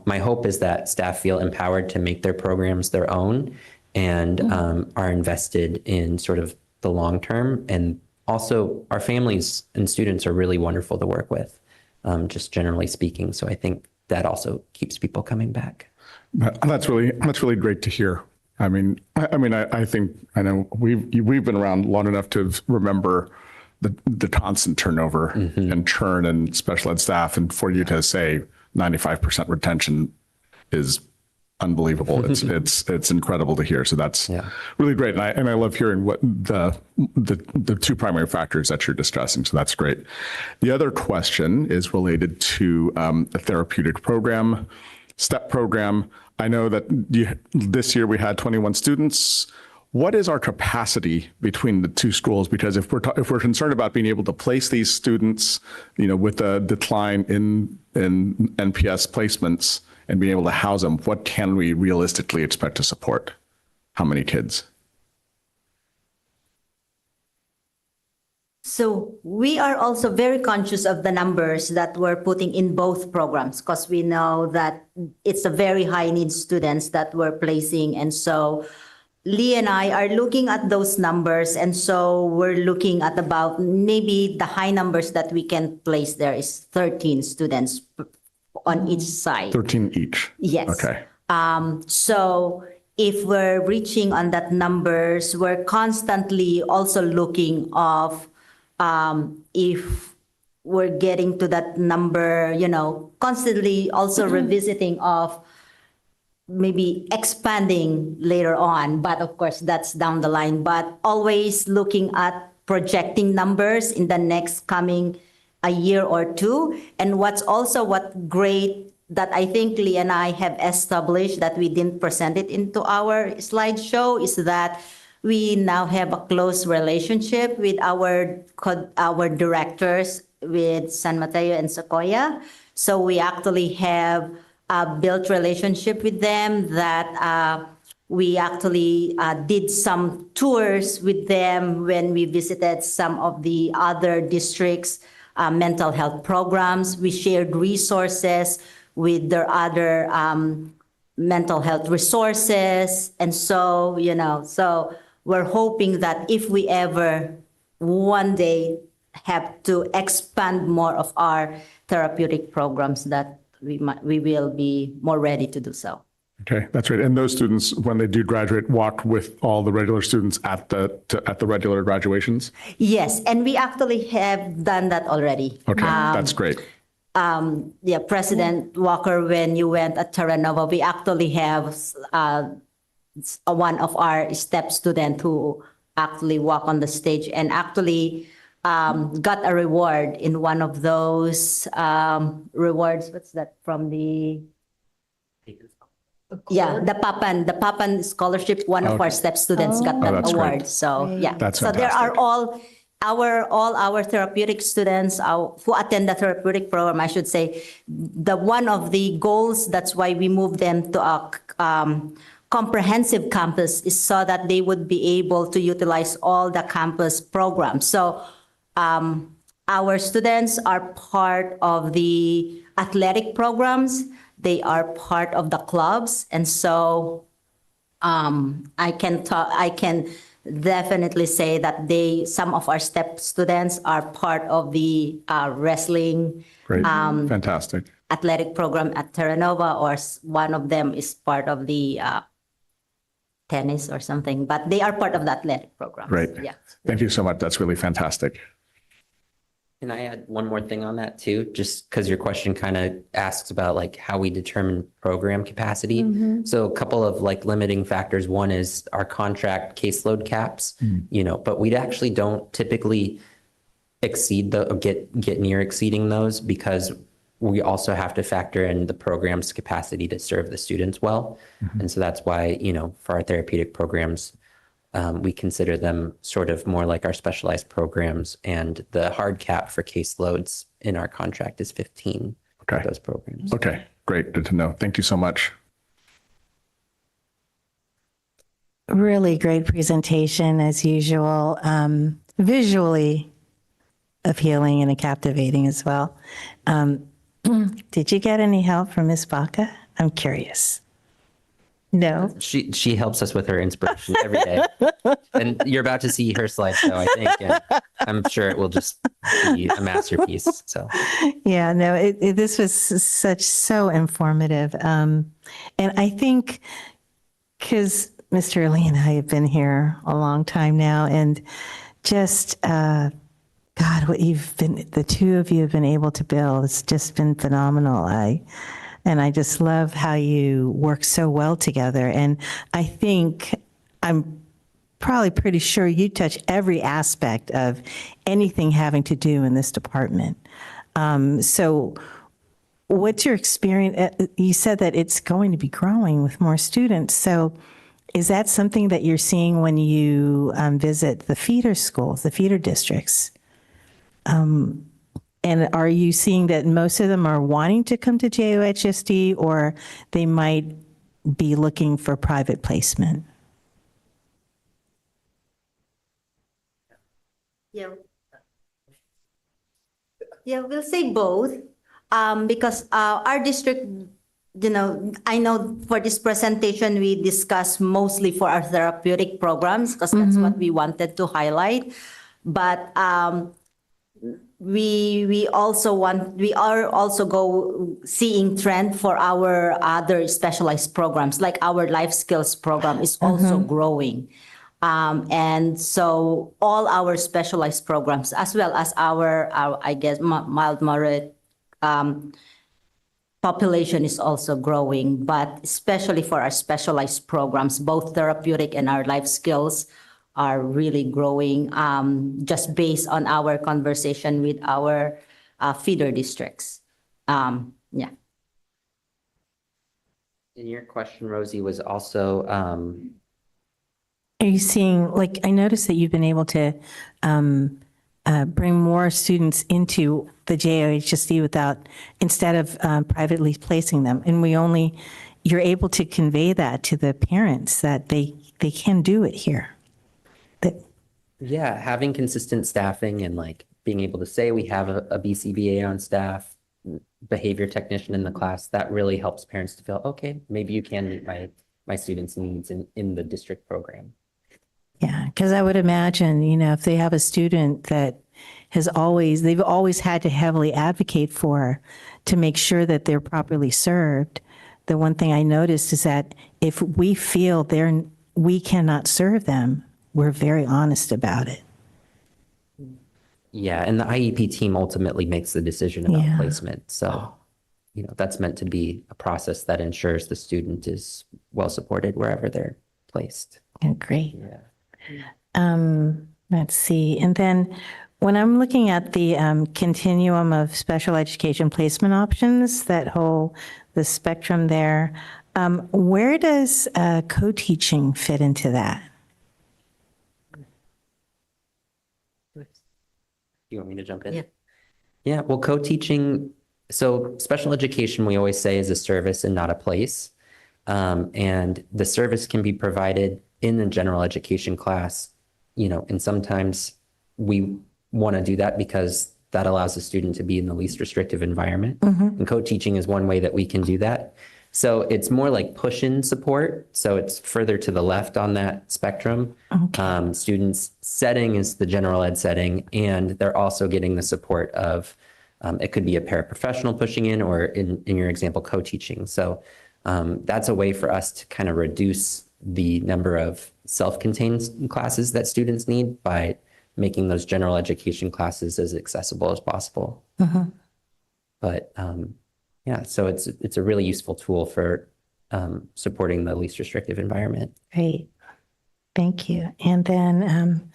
my hope is that staff feel empowered to make their programs their own and are invested in sort of the long term. And also our families and students are really wonderful to work with, just generally speaking. So I think that also keeps people coming back. That's really great to hear. I mean, I think, I know we've been around long enough to remember the constant turnover and churn and special ed staff, and for you to say 95% retention is unbelievable. It's incredible to hear. So that's really great. And I love hearing what the two primary factors that you're discussing. So that's great. The other question is related to a therapeutic program, STEP program. I know that this year we had 21 students. What is our capacity between the two schools? Because if we're concerned about being able to place these students, you know, with a decline in NPS placements and being able to house them, what can we realistically expect to support? How many kids? So we are also very conscious of the numbers that we're putting in both programs, because we know that it's a very high need students that we're placing. And so Lee and I are looking at those numbers. And so we're looking at about maybe the high numbers that we can place there is 13 students on each side. 13 each? Yes. Okay. So if we're reaching on that numbers, we're constantly also looking of if we're getting to that number, you know, constantly also revisiting of maybe expanding later on. But of course, that's down the line. But always looking at projecting numbers in the next coming a year or two. And what's great that I think Lee and I have established that we didn't present it into our slideshow is that we now have a close relationship with our directors with San Mateo and Sequoia. So we actually have built relationship with them that we actually did some tours with them when we visited some of the other districts' mental health programs. We shared resources with their other mental health resources. And so, you know, so we're hoping that if we ever one day have to expand more of our therapeutic programs, that we will be more ready to do so. Okay, that's right. And those students, when they do graduate, walk with all the regular students at the regular graduations? Yes, and we actually have done that already. Okay, that's great. Yeah, President Walker, when you went at Terra Nova, we actually have one of our STEP students who actually walk on the stage and actually got a reward in one of those rewards. What's that from the? Yeah, the Papan scholarship. One of our STEP students got that that's award. great. So yeah, That's so there fantastic. are all our therapeutic students who attend the therapeutic program. I should say, the one of the goals. That's why we moved them to a comprehensive campus is so that they would be able to utilize all the campus programs. So our students are part of the athletic programs. They are part of the clubs. And so I can definitely say that some of our STEP students are part of the wrestling Great, fantastic. athletic program at Terra Nova, or one of them is part of the tennis or something, but they are part of the athletic program. Great. Yeah. Thank you so much. That's really fantastic. Can I add one more thing on that too? Just because your question kind of asks about like how we determine program capacity. So a couple of like limiting factors. One is our contract caseload caps, but we actually don't typically exceed or get near exceeding those, because we also have to factor in the program's capacity to serve the students well. And so that's why, for our therapeutic programs, we consider them sort of more like our specialized programs, and the hard cap for caseloads in our contract is 15 for those programs. Okay, great. Good to know. Thank you so much. Really great presentation as usual. Visually appealing and captivating as well. Did you get any help from Ms. Baca? I'm curious. No. She helps us with her inspiration every day. And you're about to see her slideshow, I think. And I'm sure it will just be a masterpiece. So Yeah, no, this was so informative. And I think because Mr. Lee and I have been here a long time now, and just, God, what the two of you have been able to build, it's just been phenomenal. And I just love how you work so well together. And I think I'm probably pretty sure you touch every aspect of anything having to do in this department. So what's your experience? You said that it's going to be growing with more students. So is that something that you're seeing when you visit the feeder schools, the feeder districts? And are you seeing that most of them are wanting to come to JUHSD, or they might be looking for private placement? Yeah. Yeah, we'll say both, because our district, I know for this presentation, we discussed mostly for our therapeutic programs, because that's what we wanted to highlight. But we are also seeing trend for our other specialized programs, like our life skills program is also growing. And so all our specialized programs, as well as our I guess, mild, moderate population is also growing, but especially for our specialized programs, both therapeutic and our life skills are really growing, just based on our conversation with our feeder districts. Yeah. And your question, Rosie, was also, Are you seeing, like, I noticed that you've been able to bring more students into the JUHSD instead of privately placing them. And you're able to convey that to the parents that they can do it here. yeah, having consistent staffing and like being able to say we have a BCBA on staff, behavior technician in the class, that really helps parents to feel, okay, maybe you can meet my students' needs in the district program. Yeah, because I would imagine, if they have a student that they've always had to heavily advocate for to make sure that they're properly served. The one thing I noticed is that if we feel we cannot serve them, we're very honest about it. Yeah, and the IEP team ultimately makes the decision about placement. So, that's meant to be a process that ensures the student is well supported wherever they're placed. Great. Yeah. Let's see. And then when I'm looking at the continuum of special education placement options, the spectrum there, where does co-teaching fit into that? You want me to jump in? Yeah. Yeah, well, co-teaching, so special education, we always say, is a service and not a place. And the service can be provided in a general education class, and sometimes we want to do that because that allows the student to be in the least restrictive environment. And co-teaching is one way that we can do that. So it's more like push-in support. So it's further to the left on that spectrum. Okay. Students' setting is the general ed setting, and they're also getting the support of, it could be a paraprofessional pushing in, or in your example, co-teaching. So that's a way for us to kind of reduce the number of self-contained classes that students need by making those general education classes as accessible as possible. But yeah, so it's a really useful tool for supporting the least restrictive environment. Great. Thank you. And then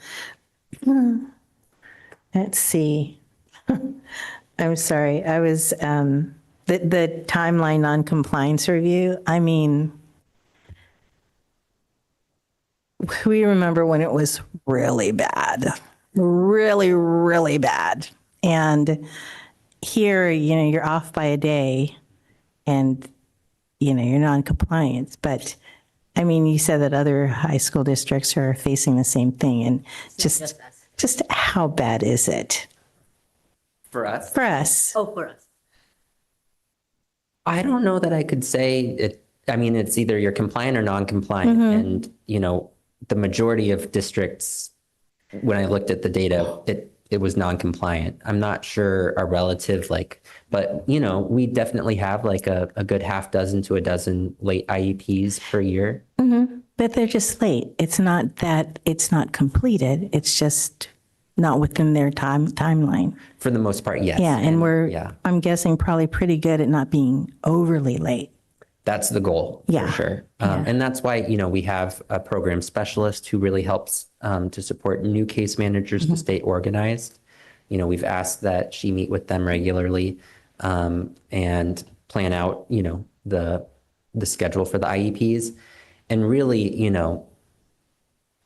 let's see. I'm sorry. I was the timeline non-compliance review. I mean, we remember when it was really bad, really, really bad. And here, you're off by a day and, you're non-compliant. But I mean, you said that other high school districts are facing the same thing. And just how bad is it? For us? For us. Oh, for us. I don't know that I could say it. I mean, it's either you're compliant or non-compliant. And, the majority of districts, when I looked at the data, it was non-compliant. I'm not sure a relative but we definitely have like a good half dozen to a dozen late IEPs per year. But they're just late. It's not that it's not completed. It's just not within their timeline. For the most part, yes. Yeah, and I'm guessing, probably pretty good at not being overly late. That's the goal, Yeah. for sure. And that's why, we have a program specialist who really helps to support new case managers to stay organized. We've asked that she meet with them regularly and plan out, the schedule for the IEPs. And really,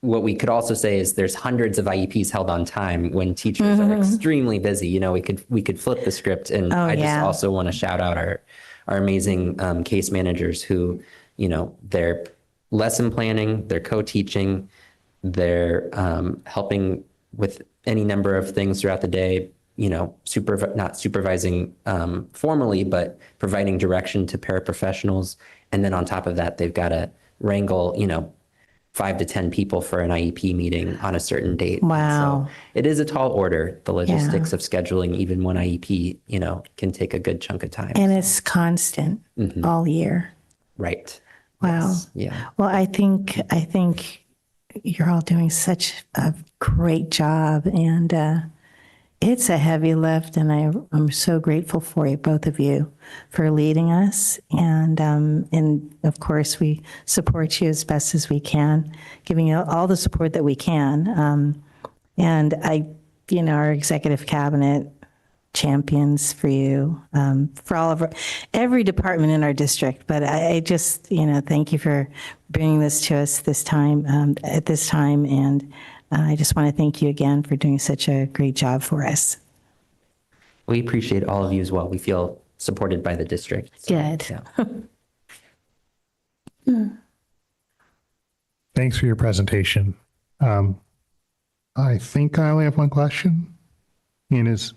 what we could also say is there's hundreds of IEPs held on time when teachers are extremely busy. We could flip the script. And I just also want to shout out our amazing case managers who, they're lesson planning, they're co-teaching, they're helping with any number of things throughout the day, not supervising formally, but providing direction to paraprofessionals. And then on top of that, they've got to wrangle, 5 to 10 people for an IEP meeting on a certain date. Wow. So it is a tall order. The logistics of scheduling even one IEP, can take a good chunk of time. And it's constant all year. Right. Wow. Yes. Yeah. Well, I think you're all doing such a great job, and it's a heavy lift, and I'm so grateful for you, both of you, for leading us. And of course, we support you as best as we can, giving you all the support that we can. And our executive cabinet champions for you, for all of every department in our district. But I just, thank you for bringing this to us at this time. And I just want to thank you again for doing such a great job for us. We appreciate all of you as well. We feel supported by the district. So, Good. yeah. Thanks for your presentation. I think I only have one question. And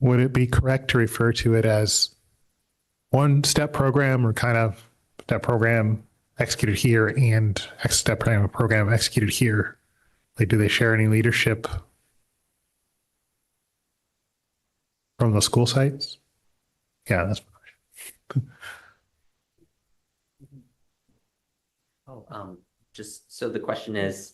would it be correct to refer to it as one step program, or kind of step program executed here and step program executed here? Do they share any leadership from the school sites? Yeah, that's my question. Just so the question is,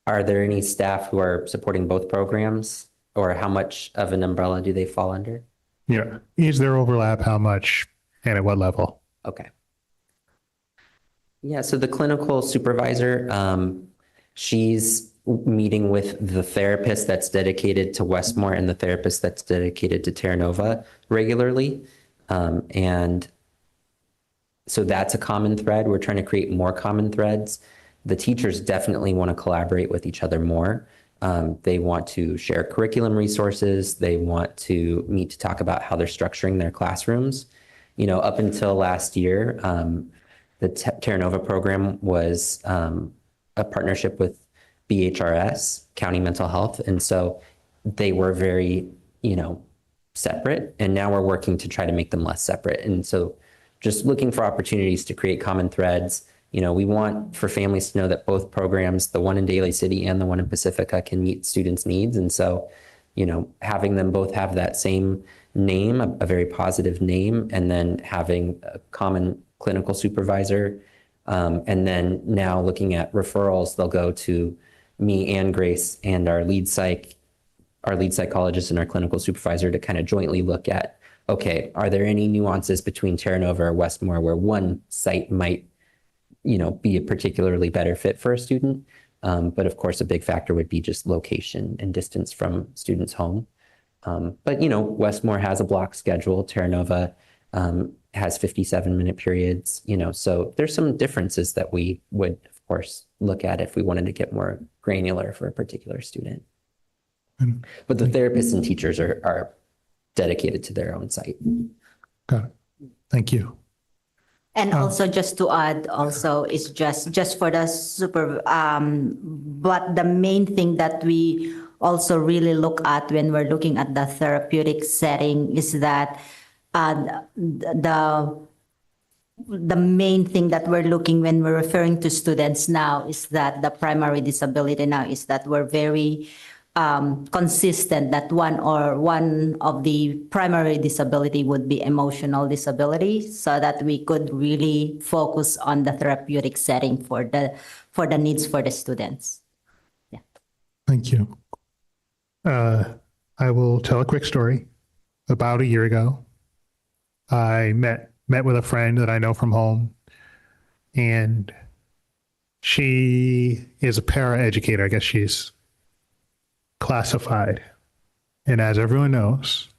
are there any staff who are supporting both programs, or how much of an umbrella do they fall under? Yeah. Is there overlap? How much and at what level? Okay. Yeah, so the clinical supervisor, she's meeting with the therapist that's dedicated to Westmore and the therapist that's dedicated to Terra Nova regularly. And so that's a common thread. We're trying to create more common threads. The teachers definitely want to collaborate with each other more. They want to share curriculum resources. They want to meet to talk about how they're structuring their classrooms. Up until last year, the Terra Nova program was a partnership with BHRS, County Mental Health. And so they were very, separate. And now we're working to try to make them less separate. And so just looking for opportunities to create common threads. We want for families to know that both programs, the one in Daly City and the one in Pacifica, can meet students' needs. And so, having them both have that same name, a very positive name, and then having a common clinical supervisor And then now looking at referrals, they'll go to me and Grace and our lead psychologist and our clinical supervisor to kind of jointly look at, okay, are there any nuances between Terra Nova or Westmore where one site might, be a particularly better fit for a student? But of course, a big factor would be just location and distance from students' home. But Westmore has a block schedule. Terra Nova has 57-minute periods, so there's some differences that we would, of course, look at if we wanted to get more granular for a particular student. But the therapists and teachers are dedicated to their own site. Got it. Thank you. And also just to add, also it's just for the but the main thing that we also really look at when we're looking at the therapeutic setting is that the main thing that we're looking when we're referring to students now is that the primary disability now is that we're very consistent that one of the primary disability would be emotional disability, so that we could really focus on the therapeutic setting for the needs for the students. Yeah. Thank you. I will tell a quick story. About a year ago, I met with a friend that I know from home, and she is a para-educator. I guess she's classified. And as everyone knows,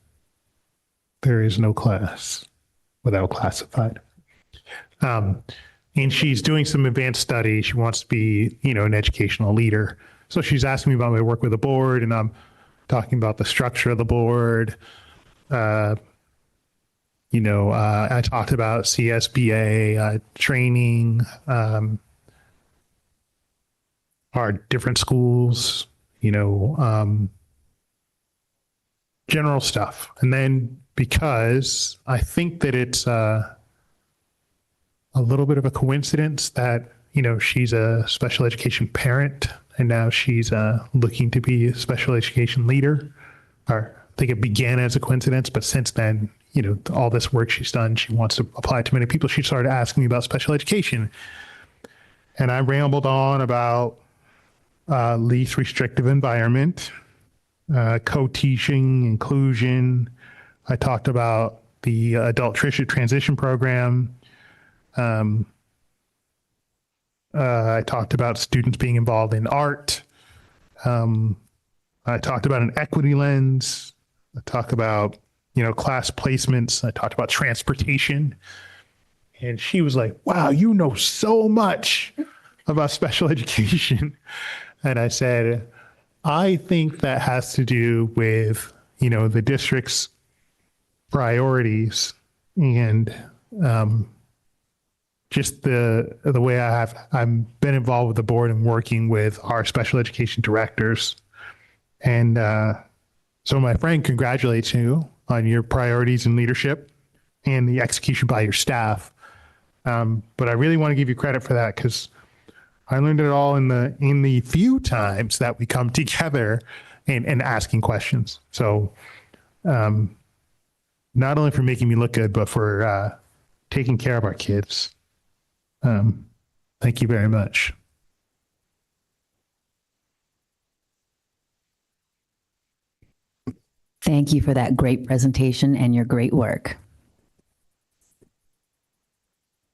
there is no class without classified. And she's doing some advanced study. She wants to be, an educational leader. So she's asking me about my work with the board, and I'm talking about the structure of the board. I talked about CSBA training, our different schools, general stuff. And then because I think that it's a little bit of a coincidence that, she's a special education parent and now she's looking to be a special education leader. Or I think it began as a coincidence, but since then, all this work she's done, she wants to apply it to many people. She started asking me about special education. And I rambled on about least restrictive environment, co-teaching, inclusion. I talked about the adult transition program. I talked about students being involved in art. I talked about an equity lens. I talked about, class placements. I talked about transportation. And she was like, wow, you know so much about special education. And I said, I think that has to do with, the district's priorities and just the way I've been involved with the board and working with our special education directors. And so my friend congratulates you on your priorities and leadership and the execution by your staff. But I really want to give you credit for that because I learned it all in the few times that we come together and asking questions. So not only for making me look good, but for taking care of our kids. Thank you very much. Thank you for that great presentation and your great work.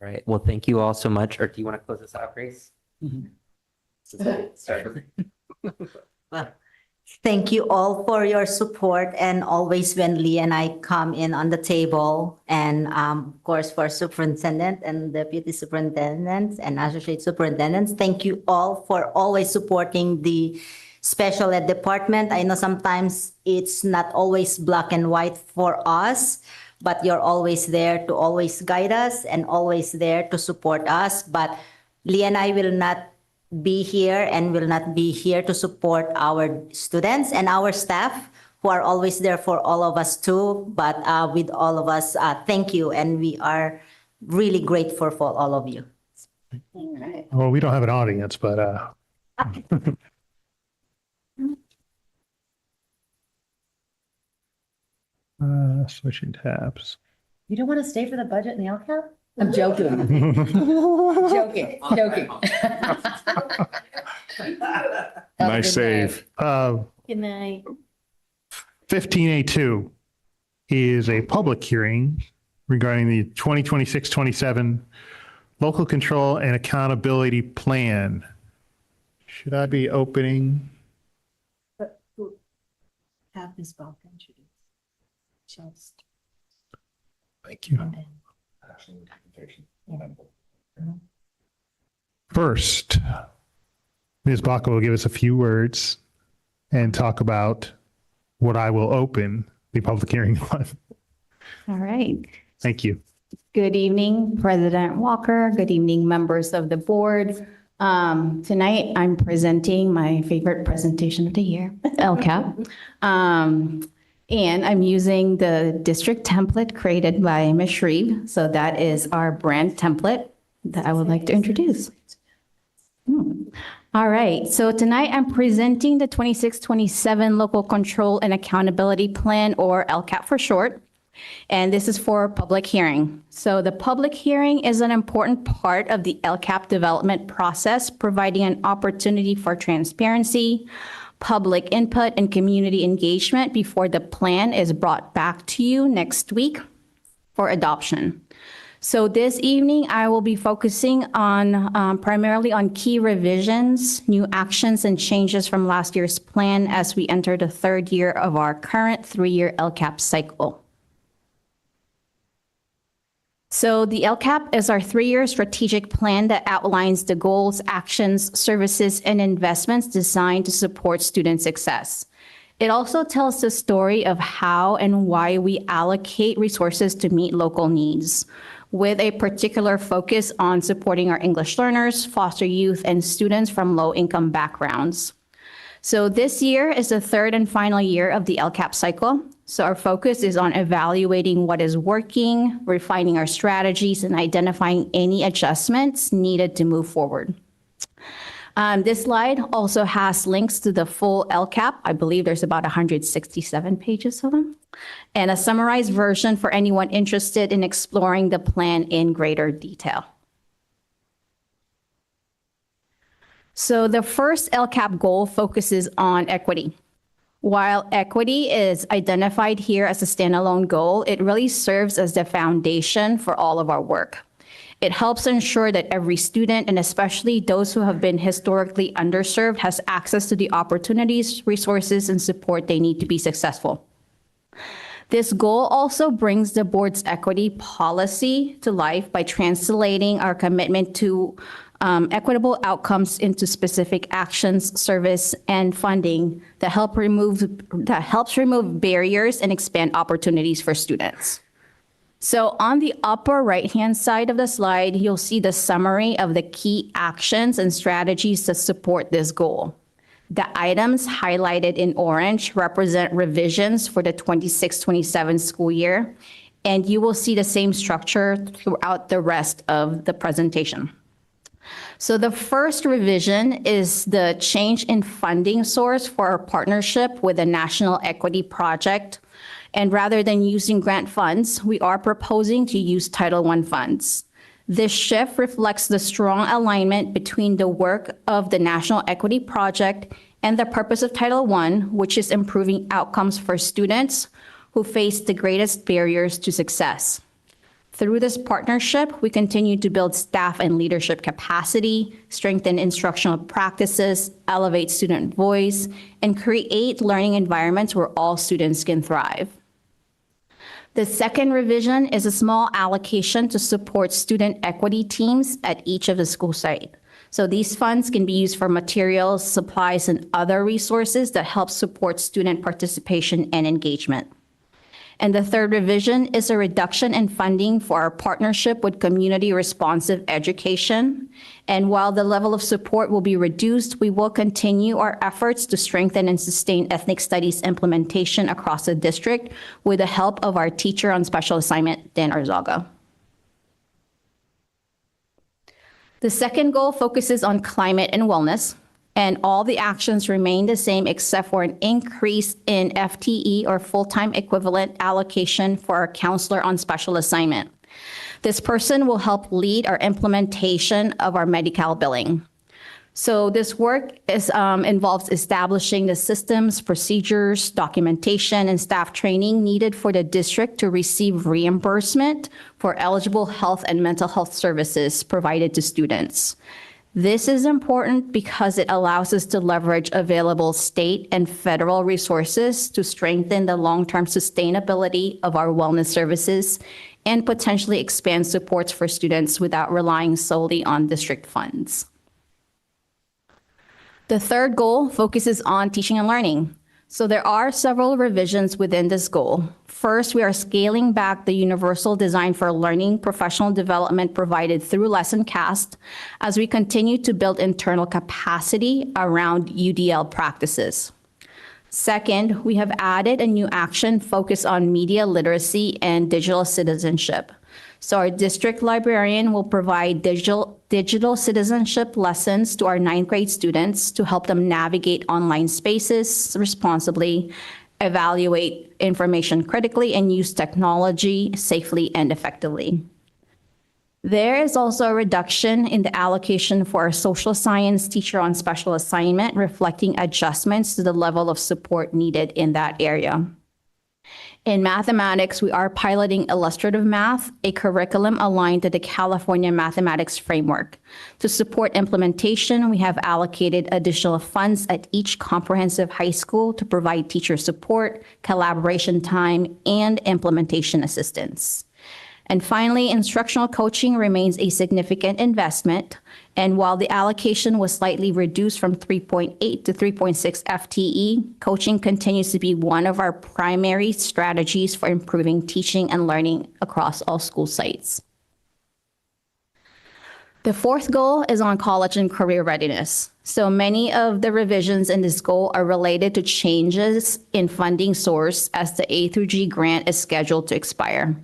All right. Well, thank you all so much. Or do you want to close this out, Grace? Sorry. Well, thank you all for your support, and always when Lee and I come in on the table, and of course for superintendent and deputy superintendents and associate superintendents, thank you all for always supporting the special ed department. I know sometimes it's not always black and white for us, but you're always there to always guide us and always there to support us. But Lee and I will not be here and will not be here to support our students and our staff who are always there for all of us too. But with all of us, thank you. And we are really grateful for all of you. Well, we don't have an audience, but switching tabs. You don't want to stay for the budget and the LCAP? I'm joking. Joking. Nice save. Good night. 15A2 is a public hearing regarding the 2026-27 Local Control and Accountability Plan. Should I be opening? Have Ms. Balk introduce. Just. Thank you. First, Ms. Baca will give us a few words and talk about what I will open the public hearing on. All right. Thank you. Good evening, President Walker. Good evening, members of the board. Tonight, I'm presenting my favorite presentation of the year, LCAP. And I'm using the district template created by Ms. Shreve. So that is our brand template that I would like to introduce. All right, so tonight I'm presenting the 26-27 Local Control and Accountability Plan, or LCAP for short. And this is for a public hearing. So the public hearing is an important part of the LCAP development process, providing an opportunity for transparency, public input, and community engagement before the plan is brought back to you next week for adoption. So this evening, I will be focusing on primarily on key revisions, new actions, and changes from last year's plan as we enter the third year of our current 3-year LCAP cycle. So the LCAP is our 3-year strategic plan that outlines the goals, actions, services, and investments designed to support student success. It also tells the story of how and why we allocate resources to meet local needs, with a particular focus on supporting our English learners, foster youth, and students from low-income backgrounds. So this year is the third and final year of the LCAP cycle. So our focus is on evaluating what is working, refining our strategies, and identifying any adjustments needed to move forward. This slide also has links to the full LCAP. I believe there's about 167 pages of them, and a summarized version for anyone interested in exploring the plan in greater detail. So the first LCAP goal focuses on equity. While equity is identified here as a standalone goal, it really serves as the foundation for all of our work. It helps ensure that every student, and especially those who have been historically underserved, has access to the opportunities, resources, and support they need to be successful. This goal also brings the board's equity policy to life by translating our commitment to equitable outcomes into specific actions, service, and funding that helps remove barriers and expand opportunities for students. So on the upper right-hand side of the slide, you'll see the summary of the key actions and strategies that support this goal. The items highlighted in orange represent revisions for the 26-27 school year, and you will see the same structure throughout the rest of the presentation. So the first revision is the change in funding source for our partnership with the National Equity Project. And rather than using grant funds, we are proposing to use Title I funds. This shift reflects the strong alignment between the work of the National Equity Project and the purpose of Title I, which is improving outcomes for students who face the greatest barriers to success. Through this partnership, we continue to build staff and leadership capacity, strengthen instructional practices, elevate student voice, and create learning environments where all students can thrive. The second revision is a small allocation to support student equity teams at each of the school sites. So these funds can be used for materials, supplies, and other resources that help support student participation and engagement. And the third revision is a reduction in funding for our partnership with community responsive education. And while the level of support will be reduced, we will continue our efforts to strengthen and sustain ethnic studies implementation across the district with the help of our teacher on special assignment, Dan Arzaga. The second goal focuses on climate and wellness. And all the actions remain the same except for an increase in FTE, or full-time equivalent allocation, for our counselor on special assignment. This person will help lead our implementation of our Medi-Cal billing. So this work involves establishing the systems, procedures, documentation, and staff training needed for the district to receive reimbursement for eligible health and mental health services provided to students. This is important because it allows us to leverage available state and federal resources to strengthen the long-term sustainability of our wellness services and potentially expand supports for students without relying solely on district funds. The third goal focuses on teaching and learning. So there are several revisions within this goal. First, we are scaling back the universal design for learning professional development provided through LessonCast as we continue to build internal capacity around UDL practices. Second, we have added a new action focused on media literacy and digital citizenship. So our district librarian will provide digital citizenship lessons to our 9th grade students to help them navigate online spaces responsibly, evaluate information critically, and use technology safely and effectively. There is also a reduction in the allocation for our social science teacher on special assignment, reflecting adjustments to the level of support needed in that area. In mathematics, we are piloting illustrative math, a curriculum aligned to the California Mathematics Framework. To support implementation, we have allocated additional funds at each comprehensive high school to provide teacher support, collaboration time, and implementation assistance. And finally, instructional coaching remains a significant investment. And while the allocation was slightly reduced from 3.8 to 3.6 FTE, coaching continues to be one of our primary strategies for improving teaching and learning across all school sites. The fourth goal is on college and career readiness. So many of the revisions in this goal are related to changes in funding source as the A through G grant is scheduled to expire.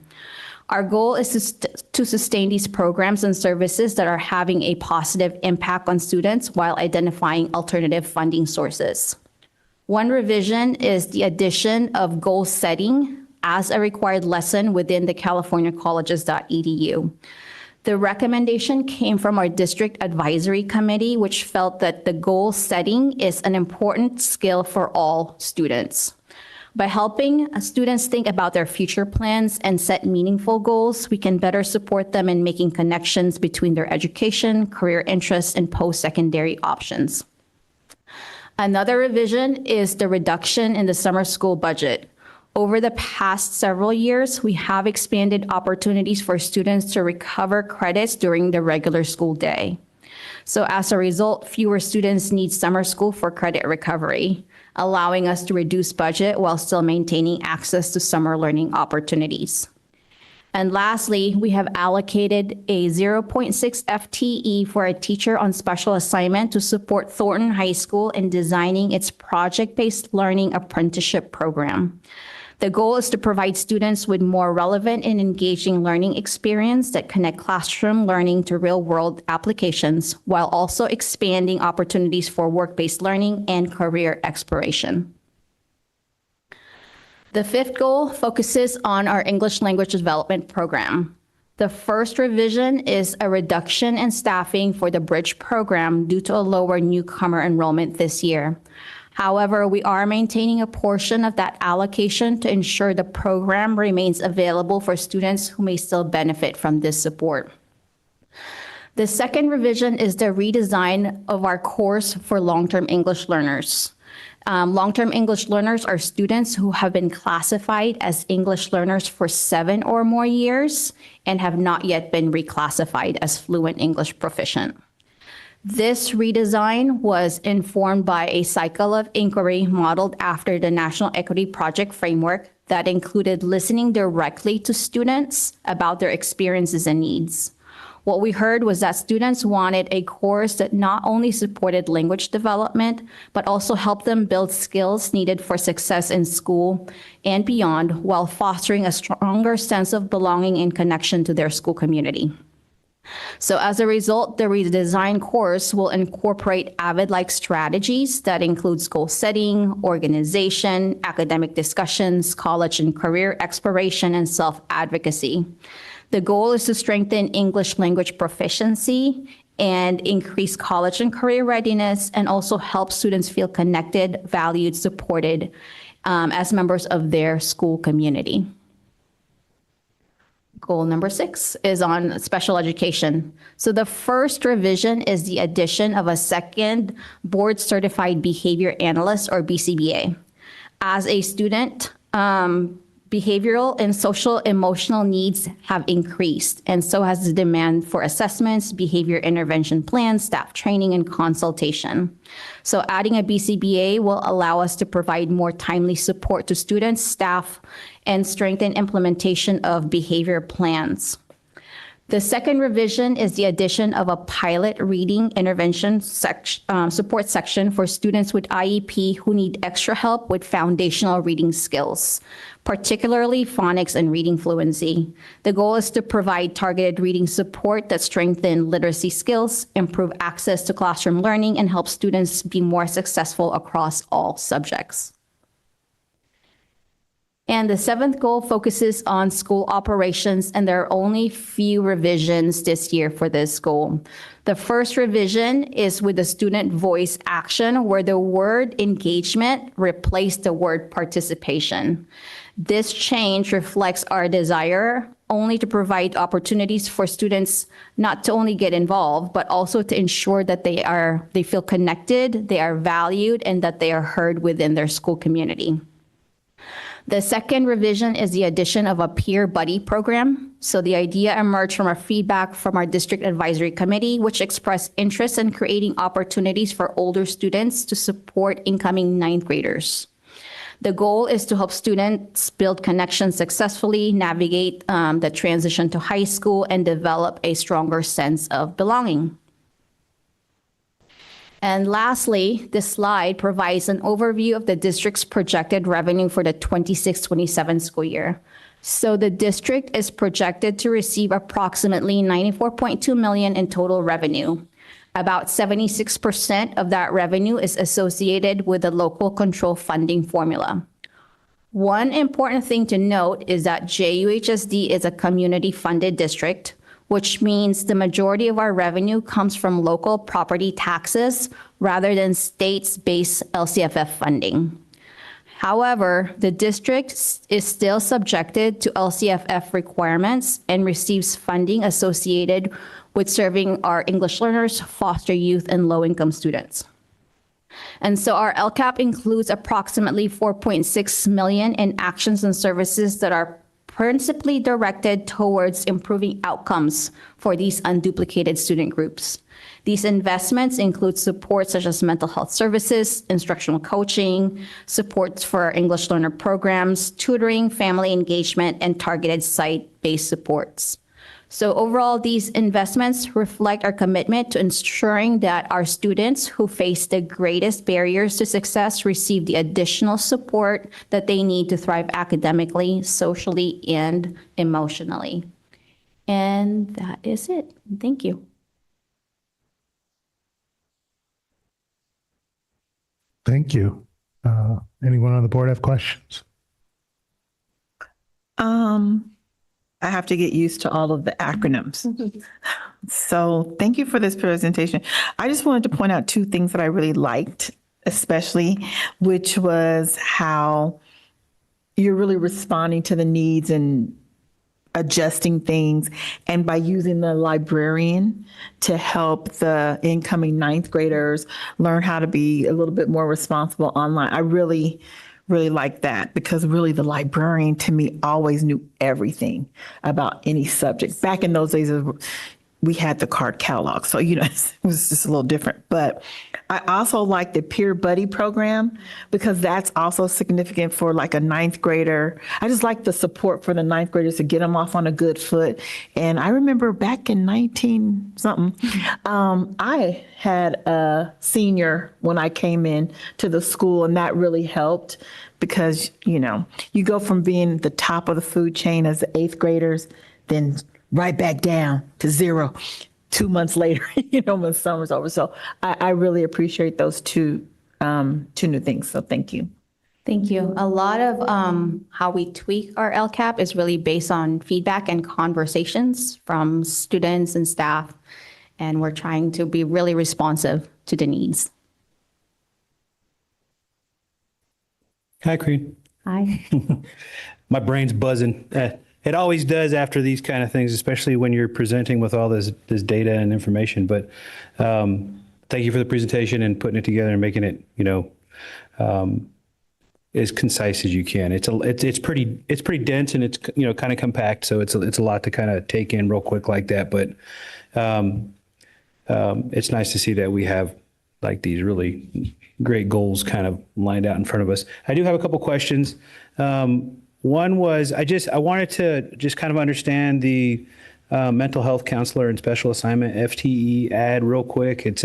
Our goal is to sustain these programs and services that are having a positive impact on students while identifying alternative funding sources. One revision is the addition of goal setting as a required lesson within the californiacolleges.edu. The recommendation came from our district advisory committee, which felt that the goal setting is an important skill for all students. By helping students think about their future plans and set meaningful goals, we can better support them in making connections between their education, career interests, and post-secondary options. Another revision is the reduction in the summer school budget. Over the past several years, we have expanded opportunities for students to recover credits during the regular school day. So as a result, fewer students need summer school for credit recovery, allowing us to reduce budget while still maintaining access to summer learning opportunities. And lastly, we have allocated a 0.6 FTE for a teacher on special assignment to support Thornton High School in designing its project-based learning apprenticeship program. The goal is to provide students with more relevant and engaging learning experience that connect classroom learning to real-world applications while also expanding opportunities for work-based learning and career exploration. The fifth goal focuses on our English language development program. The first revision is a reduction in staffing for the Bridge program due to a lower newcomer enrollment this year. However, we are maintaining a portion of that allocation to ensure the program remains available for students who may still benefit from this support. The second revision is the redesign of our course for long-term English learners. Long-term English learners are students who have been classified as English learners for 7 or more years and have not yet been reclassified as fluent English proficient. This redesign was informed by a cycle of inquiry modeled after the National Equity Project framework that included listening directly to students about their experiences and needs. What we heard was that students wanted a course that not only supported language development, but also helped them build skills needed for success in school and beyond, while fostering a stronger sense of belonging and connection to their school community. So as a result, the redesigned course will incorporate AVID-like strategies that includes goal setting, organization, academic discussions, college and career exploration, and self-advocacy. The goal is to strengthen English language proficiency and increase college and career readiness, and also help students feel connected, valued, supported as members of their school community. Goal number 6 is on special education. So the first revision is the addition of a second board certified behavior analyst, or BCBA. As a student, behavioral and social emotional needs have increased, and so has the demand for assessments, behavior intervention plans, staff training, and consultation. So adding a BCBA will allow us to provide more timely support to students, staff, and strengthen implementation of behavior plans. The second revision is the addition of a pilot reading intervention support section for students with IEP who need extra help with foundational reading skills, particularly phonics and reading fluency. The goal is to provide targeted reading support that strengthen literacy skills, improve access to classroom learning, and help students be more successful across all subjects. And the 7th goal focuses on school operations, and there are only few revisions this year for this goal. The first revision is with the student voice action, where the word engagement replaced the word participation. This change reflects our desire only to provide opportunities for students not to only get involved, but also to ensure that they feel connected, they are valued, and that they are heard within their school community. The second revision is the addition of a peer buddy program. So the idea emerged from our feedback from our district advisory committee, which expressed interest in creating opportunities for older students to support incoming 9th graders. The goal is to help students build connections successfully, navigate the transition to high school, and develop a stronger sense of belonging. And lastly, this slide provides an overview of the district's projected revenue for the 26-27 school year. So the district is projected to receive approximately $94.2 million in total revenue. About 76% of that revenue is associated with the local control funding formula. One important thing to note is that JUHSD is a community-funded district, which means the majority of our revenue comes from local property taxes rather than states-based LCFF funding. However, the district is still subjected to LCFF requirements and receives funding associated with serving our English learners, foster youth, and low-income students. And so our LCAP includes approximately $4.6 million in actions and services that are principally directed towards improving outcomes for these unduplicated student groups. These investments include support such as mental health services, instructional coaching, supports for English learner programs, tutoring, family engagement, and targeted site-based supports. So overall, these investments reflect our commitment to ensuring that our students who face the greatest barriers to success receive the additional support that they need to thrive academically, socially, and emotionally. And that is it. Thank you. Thank you. Anyone on the board have questions? I have to get used to all of the acronyms. So thank you for this presentation. I just wanted to point out 2 things that I really liked, especially, which was how you're really responding to the needs and adjusting things, and by using the librarian to help the incoming 9th graders learn how to be a little bit more responsible online. I really like that, because really the librarian to me always knew everything about any subject. Back in those days, we had the card catalog. So, it was just a little different. But I also like the peer buddy program, because that's also significant for like a 9th grader. I just like the support for the 9th graders to get them off on a good foot. And I remember back in 19-something, I had a senior when I came in to the school, and that really helped, because, you go from being the top of the food chain as the 8th graders, then right back down to 0 2 months later, when summer's over. So I really appreciate those two new things. So thank you. Thank you. A lot of how we tweak our LCAP is really based on feedback and conversations from students and staff, and we're trying to be really responsive to the needs. Hi, Creed. Hi. My brain's buzzing. It always does after these kind of things, especially when you're presenting with all this data and information. But thank you for the presentation and putting it together and making it, as concise as you can. It's pretty dense and it's kind of compact, so it's a lot to kind of take in real quick like that. But it's nice to see that we have like these really great goals kind of lined out in front of us. I do have a couple questions. One was I wanted to just kind of understand the mental health counselor and special assignment FTE ad real quick. It's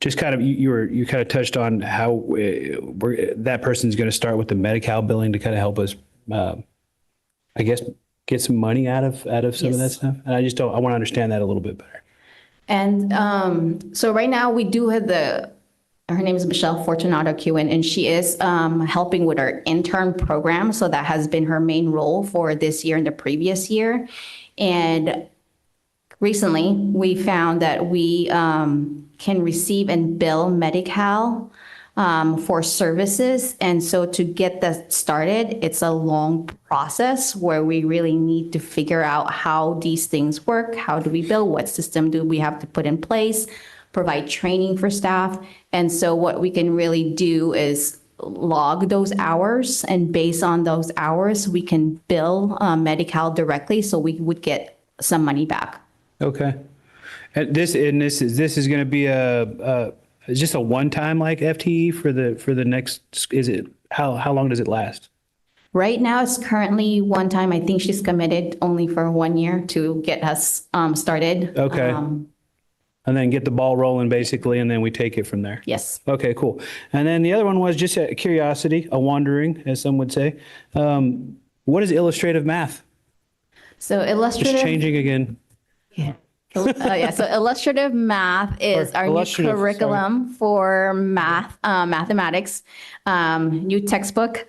just kind of you kind of touched on how that person's going to start with the Medi-Cal billing to kind of help us, I guess, get some money out of some of that stuff. And I want to understand that a little bit better. And so right now we do have her name is Michelle Fortunato Kewen, and she is helping with our intern program. So that has been her main role for this year and the previous year. And recently we found that we can receive and bill Medi-Cal for services. And so to get that started, it's a long process where we really need to figure out how these things work. How do we bill? What system do we have to put in place? Provide training for staff. And so what we can really do is log those hours, and based on those hours, we can bill Medi-Cal directly, so we would get some money back. Okay. And this is going to be just a one-time like FTE for the next, how long does it last? Right now, it's currently one time. I think she's committed only for 1 year to get us started. Okay. And then get the ball rolling basically, and then we take it from there. Yes. Okay, cool. And then the other one was just a curiosity, a wandering, as some would say. What is illustrative math? So illustrative. Just changing again. Yeah. So illustrative math is our new curriculum for mathematics, new textbook.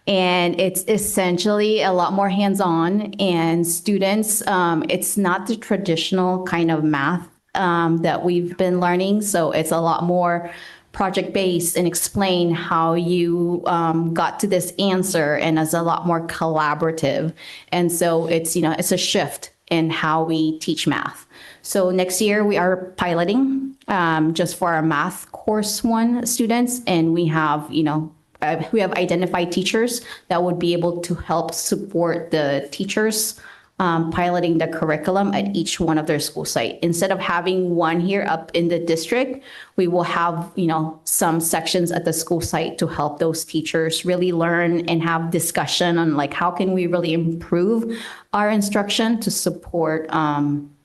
And it's essentially a lot more hands-on, and students, it's not the traditional kind of math that we've been learning. So it's a lot more project-based and explain how you got to this answer, and it's a lot more collaborative. And so it's a shift in how we teach math. So next year we are piloting just for our math course 1 students, and we have identified teachers that would be able to help support the teachers piloting the curriculum at each one of their school site. Instead of having one here up in the district, we will have, some sections at the school site to help those teachers really learn and have discussion on like, how can we really improve our instruction to support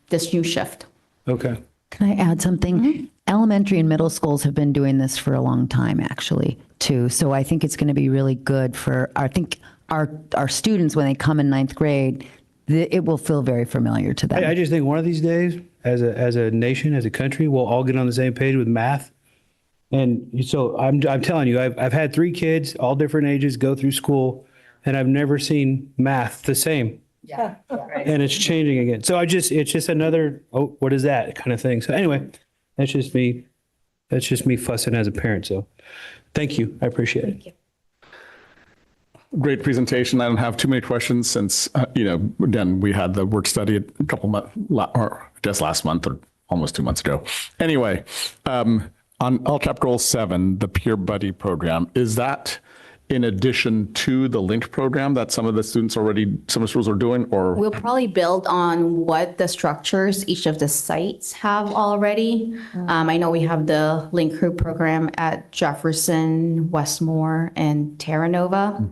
this new shift. Okay. Can I add something? Mm-hmm. Elementary and middle schools have been doing this for a long time, actually, too. So I think it's going to be really good for, our students when they come in 9th grade. It will feel very familiar to them. I just think one of these days, as a nation, as a country, we'll all get on the same page with math. And so I'm telling you, I've had 3 kids, all different ages, go through school, and I've never seen math the same. Yeah. Right. And it's changing again. So it's just another, what is that kind of thing. So anyway, that's just me fussing as a parent. So thank you. I appreciate it. Thank you. Great presentation. I don't have too many questions since, again, we had the work study a couple months, or just last month or almost 2 months ago. Anyway, on LCAP Goal 7, the Peer Buddy program, is that in addition to the linked program that some of the students already, some of the schools are doing, or? We'll probably build on what the structures each of the sites have already. I know we have the Link Crew program at Jefferson, Westmore, and Terra Nova.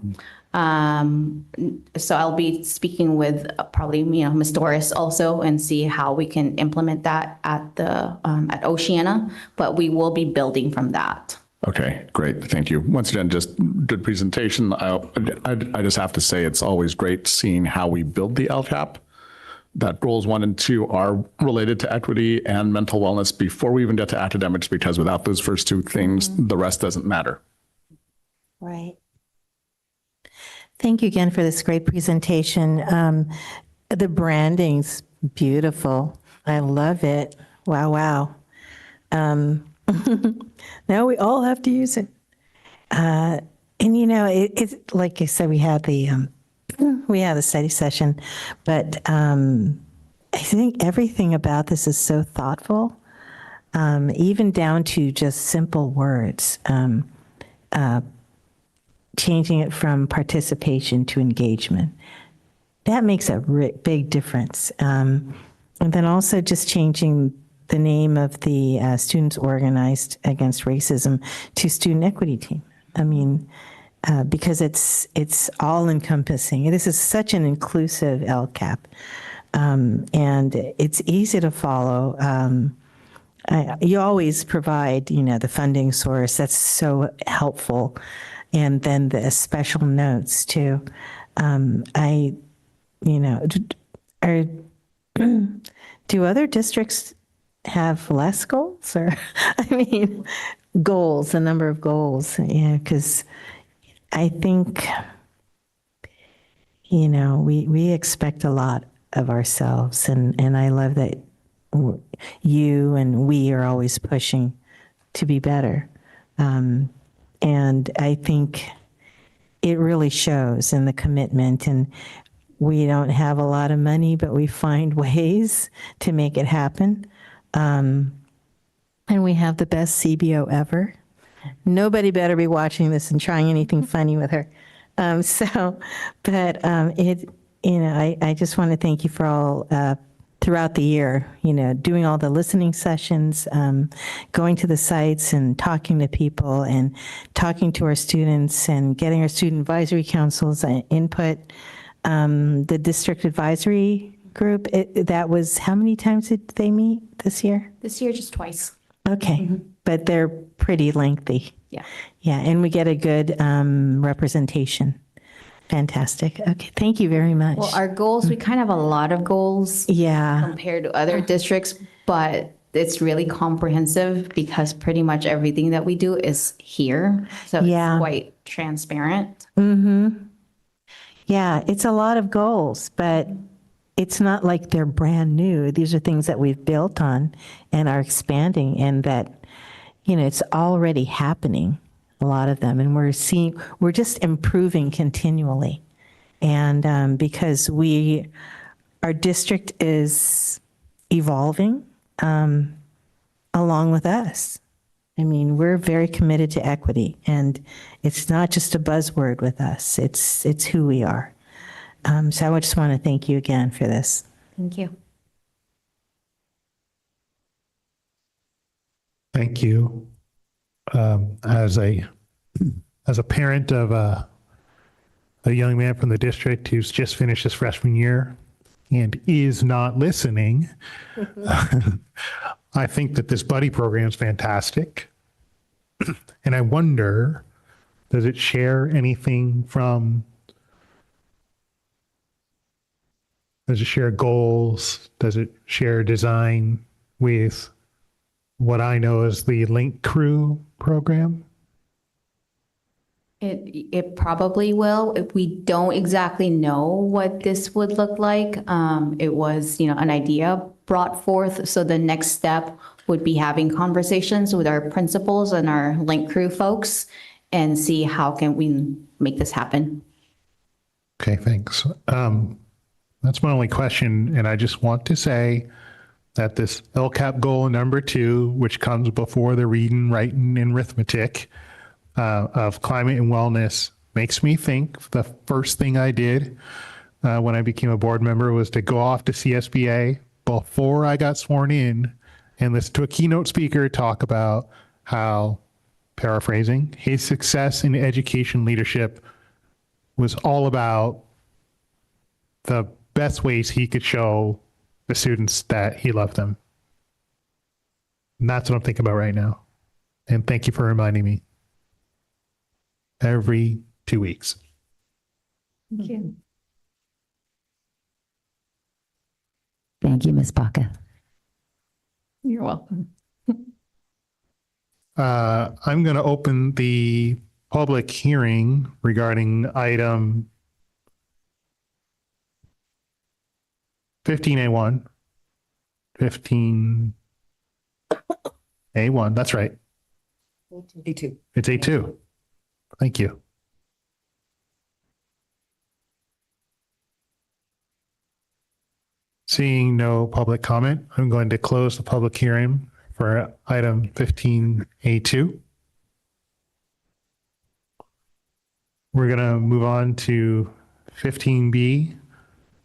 So I'll be speaking with probably, Ms. Doris also, and see how we can implement that at at Oceana, but we will be building from that. Okay, great. Thank you. Once again, just good presentation. I just have to say it's always great seeing how we build the LCAP, that goals 1 and 2 are related to equity and mental wellness before we even get to academics, because without those first 2 things, the rest doesn't matter. Right. Thank you again for this great presentation. The branding's beautiful. I love it. Wow, wow. Now we all have to use it. And you know, it's like I said, we had the study session, but I think everything about this is so thoughtful, even down to just simple words. Changing it from participation to engagement. That makes a big difference. And then also just changing the name of the Students Organized Against Racism to Student Equity Team. I mean, because it's all encompassing. This is such an inclusive LCAP. And it's easy to follow. You always provide, the funding source. That's so helpful. And then the special notes too. Do other districts have less goals, or I mean, goals, the number of goals? Yeah, because I think, we expect a lot of ourselves, and I love that you and we are always pushing to be better. And I think it really shows in the commitment. And we don't have a lot of money, but we find ways to make it happen. And we have the best CBO ever. Nobody better be watching this and trying anything funny with her. I just want to thank you for all throughout the year, doing all the listening sessions, going to the sites and talking to people and talking to our students and getting our student advisory councils input. The district advisory group, that was, how many times did they meet this year? This year, just twice. Okay, but they're pretty lengthy. Yeah. Yeah, and we get a good representation. Fantastic. Okay, thank you very much. Well, our goals, we kind of have a lot of goals Yeah. compared to other districts, but it's really comprehensive because pretty much everything that we do is here. So Yeah. it's quite transparent. Yeah, it's a lot of goals, but it's not like they're brand new. These are things that we've built on and are expanding, and that, it's already happening, a lot of them. And we're just improving continually. And because our district is evolving along with us. I mean, we're very committed to equity, and it's not just a buzzword with us. It's who we are. So I just want to thank you again for this. Thank you. Thank you. As a parent of a young man from the district who's just finished his freshman year and is not listening, I think that this buddy program is fantastic. And I wonder, does it share anything does it share goals? Does it share design with what I know as the Link Crew program? It probably will. We don't exactly know what this would look like. It was, an idea brought forth. So the next step would be having conversations with our principals and our Link Crew folks and see how can we make this happen. Okay, thanks. That's my only question. And I just want to say that this LCAP goal number 2, which comes before the reading, writing, and arithmetic of climate and wellness, makes me think the first thing I did when I became a board member was to go off to CSBA before I got sworn in and listen to a keynote speaker talk about how, paraphrasing, his success in education leadership was all about the best ways he could show the students that he loved them. And that's what I'm thinking about right now. And thank you for reminding me. Every 2 weeks. Thank you. Thank you, Ms. Baca. You're welcome. I'm going to open the public hearing regarding item 15A1, 15A1, that's right. A2. It's A2. Thank you. Seeing no public comment, I'm going to close the public hearing for item 15A2. We're going to move on to 15B.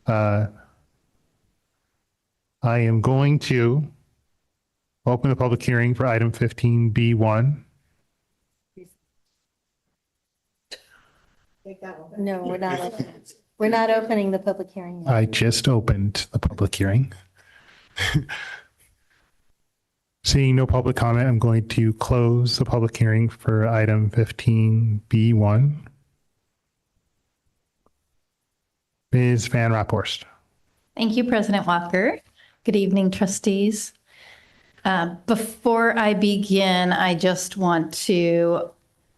I am going to open the public hearing for item 15B1. No, we're not. We're not opening the public hearing yet. I just opened the public hearing. Seeing no public comment, I'm going to close the public hearing for item 15B1. Ms. Van Raphorst. Thank you, President Walker. Good evening, trustees. Before I begin, I just want to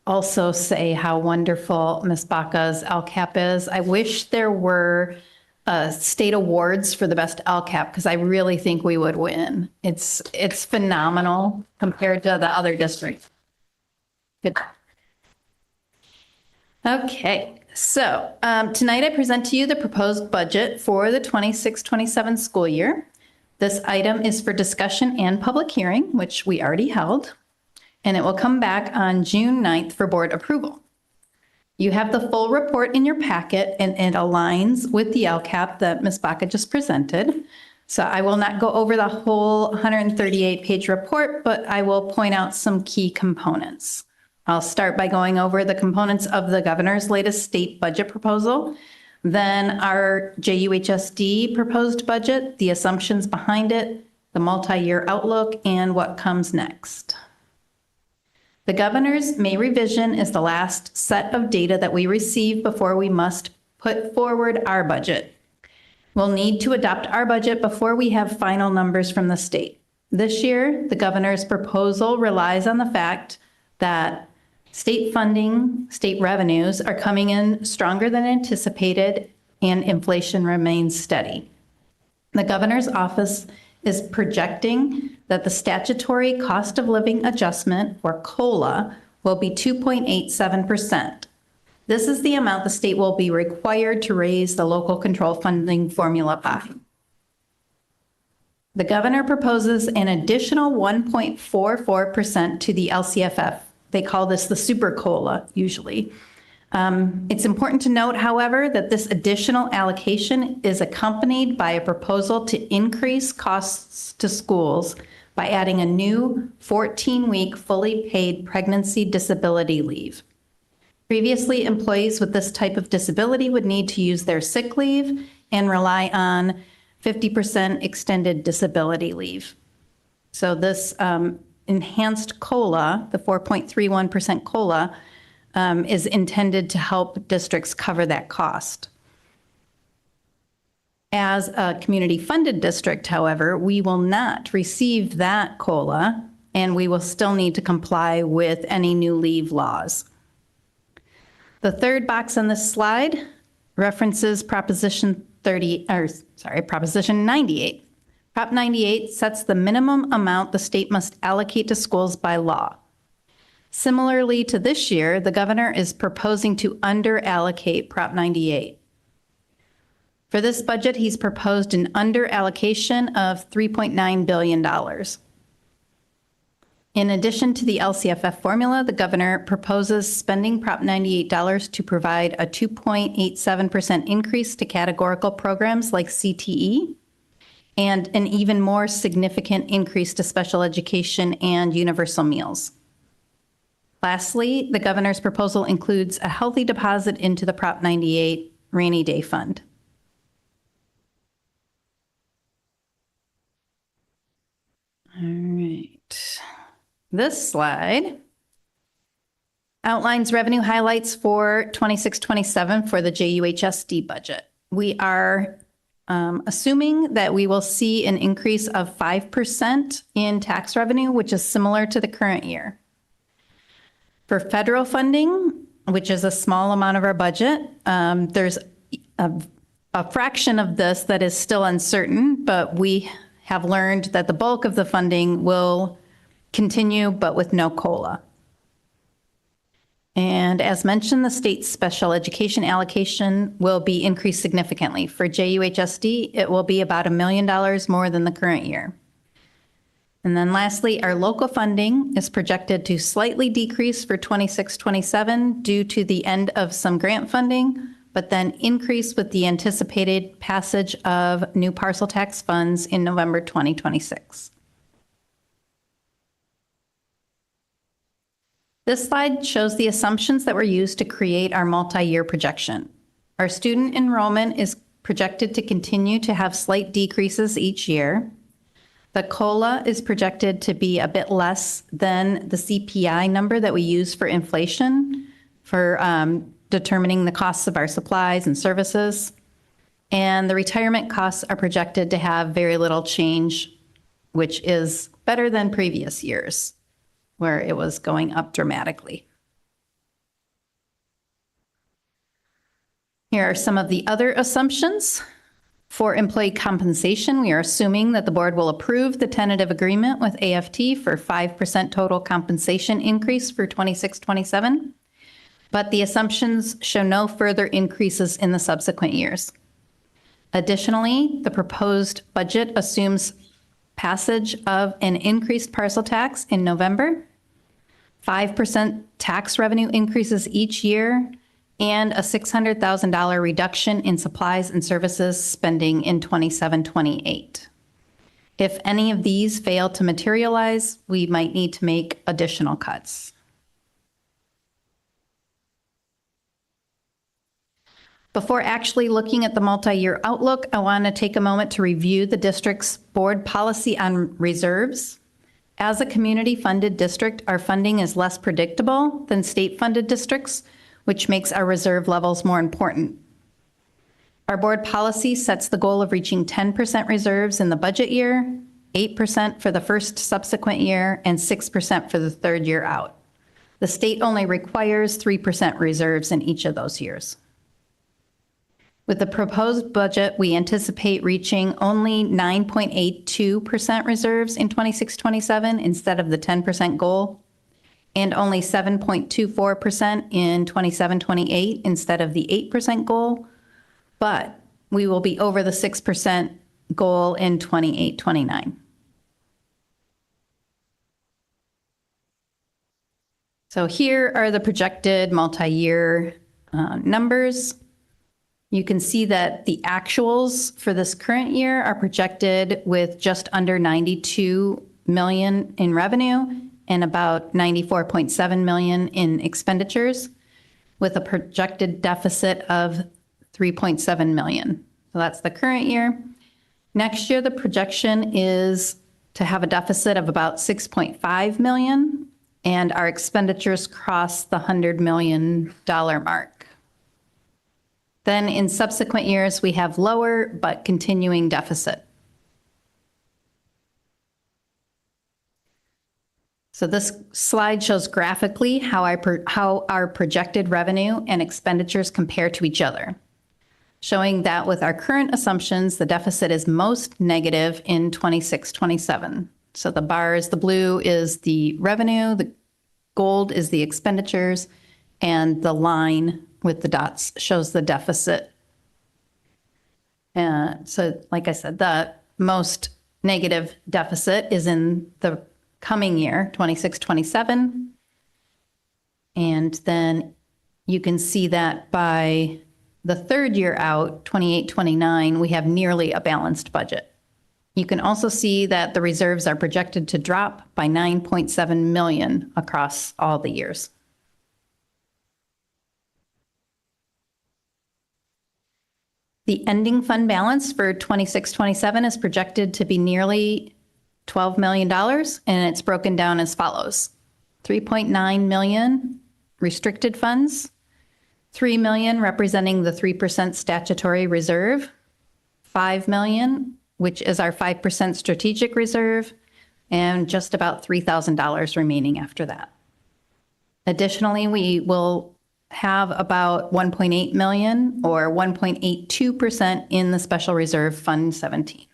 also say how wonderful Ms. Baca's LCAP is. I wish there were state awards for the best LCAP because I really think we would win. It's phenomenal compared to the other districts. Good. Okay. So tonight I present to you the proposed budget for the 26-27 school year. This item is for discussion and public hearing, which we already held, and it will come back on June 9th for board approval. You have the full report in your packet, and it aligns with the LCAP that Ms. Baca just presented. So I will not go over the whole 138-page report, but I will point out some key components. I'll start by going over the components of the governor's latest state budget proposal, then our JUHSD proposed budget, the assumptions behind it, the multi-year outlook, and what comes next. The governor's May revision is the last set of data that we receive before we must put forward our budget. We'll need to adopt our budget before we have final numbers from the state. This year, the governor's proposal relies on the fact that state funding, state revenues are coming in stronger than anticipated, and inflation remains steady. The governor's office is projecting that the statutory cost of living adjustment, or COLA, will be 2.87%. This is the amount the state will be required to raise the local control funding formula by. The governor proposes an additional 1.44% to the LCFF. They call this the super COLA usually. It's important to note, however, that this additional allocation is accompanied by a proposal to increase costs to schools by adding a new 14-week fully paid pregnancy disability leave. Previously, employees with this type of disability would need to use their sick leave and rely on 50% extended disability leave. So this enhanced COLA, the 4.31% COLA, is intended to help districts cover that cost. As a community-funded district, however, we will not receive that COLA, and we will still need to comply with any new leave laws. The third box on this slide references Proposition 98. Prop 98 sets the minimum amount the state must allocate to schools by law. Similarly to this year, the governor is proposing to under-allocate Prop 98. For this budget, he's proposed an under-allocation of $3.9 billion. In addition to the LCFF formula, the governor proposes spending Prop 98 dollars to provide a 2.87% increase to categorical programs like CTE, and an even more significant increase to special education and universal meals. Lastly, the governor's proposal includes a healthy deposit into the Prop 98 rainy day fund. All right. This slide outlines revenue highlights for 26-27 for the JUHSD budget. We are assuming that we will see an increase of 5% in tax revenue, which is similar to the current year. For federal funding, which is a small amount of our budget, there's a fraction of this that is still uncertain, but we have learned that the bulk of the funding will continue, but with no COLA. And as mentioned, the state's special education allocation will be increased significantly. For JUHSD, it will be about $1 million more than the current year. And then lastly, our local funding is projected to slightly decrease for 26-27 due to the end of some grant funding, but then increase with the anticipated passage of new parcel tax funds in November 2026. This slide shows the assumptions that were used to create our multi-year projection. Our student enrollment is projected to continue to have slight decreases each year. The COLA is projected to be a bit less than the CPI number that we use for inflation for determining the costs of our supplies and services. And the retirement costs are projected to have very little change, which is better than previous years, where it was going up dramatically. Here are some of the other assumptions. For employee compensation, we are assuming that the board will approve the tentative agreement with AFT for 5% total compensation increase for 26-27, but the assumptions show no further increases in the subsequent years. Additionally, the proposed budget assumes passage of an increased parcel tax in November, 5% tax revenue increases each year, and a $600,000 reduction in supplies and services spending in 27-28. If any of these fail to materialize, we might need to make additional cuts. Before actually looking at the multi-year outlook, I want to take a moment to review the district's board policy on reserves. As a community-funded district, our funding is less predictable than state-funded districts, which makes our reserve levels more important. Our board policy sets the goal of reaching 10% reserves in the budget year, 8% for the first subsequent year, and 6% for the third year out. The state only requires 3% reserves in each of those years. With the proposed budget, we anticipate reaching only 9.82% reserves in 26-27 instead of the 10% goal, and only 7.24% in 27-28 instead of the 8% goal, but we will be over the 6% goal in 28-29. So here are the projected multi-year numbers. You can see that the actuals for this current year are projected with just under 92 million in revenue and about 94.7 million in expenditures, with a projected deficit of 3.7 million. So that's the current year. Next year, the projection is to have a deficit of about 6.5 million, and our expenditures cross the $100 million mark. Then in subsequent years, we have lower but continuing deficit. So this slide shows graphically how our projected revenue and expenditures compare to each other, showing that with our current assumptions, the deficit is most negative in 26-27. So the bars, the blue is the revenue, the gold is the expenditures, and the line with the dots shows the deficit. So like I said, the most negative deficit is in the coming year, 26-27. And then you can see that by the third year out, 28-29, we have nearly a balanced budget. You can also see that the reserves are projected to drop by 9.7 million across all the years. The ending fund balance for 26-27 is projected to be nearly $12 million, and it's broken down as follows. 3.9 million restricted funds, 3 million representing the 3% statutory reserve, 5 million, which is our 5% strategic reserve, and just about $3,000 remaining after that. Additionally, we will have about 1.8 million or 1.82% in the Special Reserve Fund 17.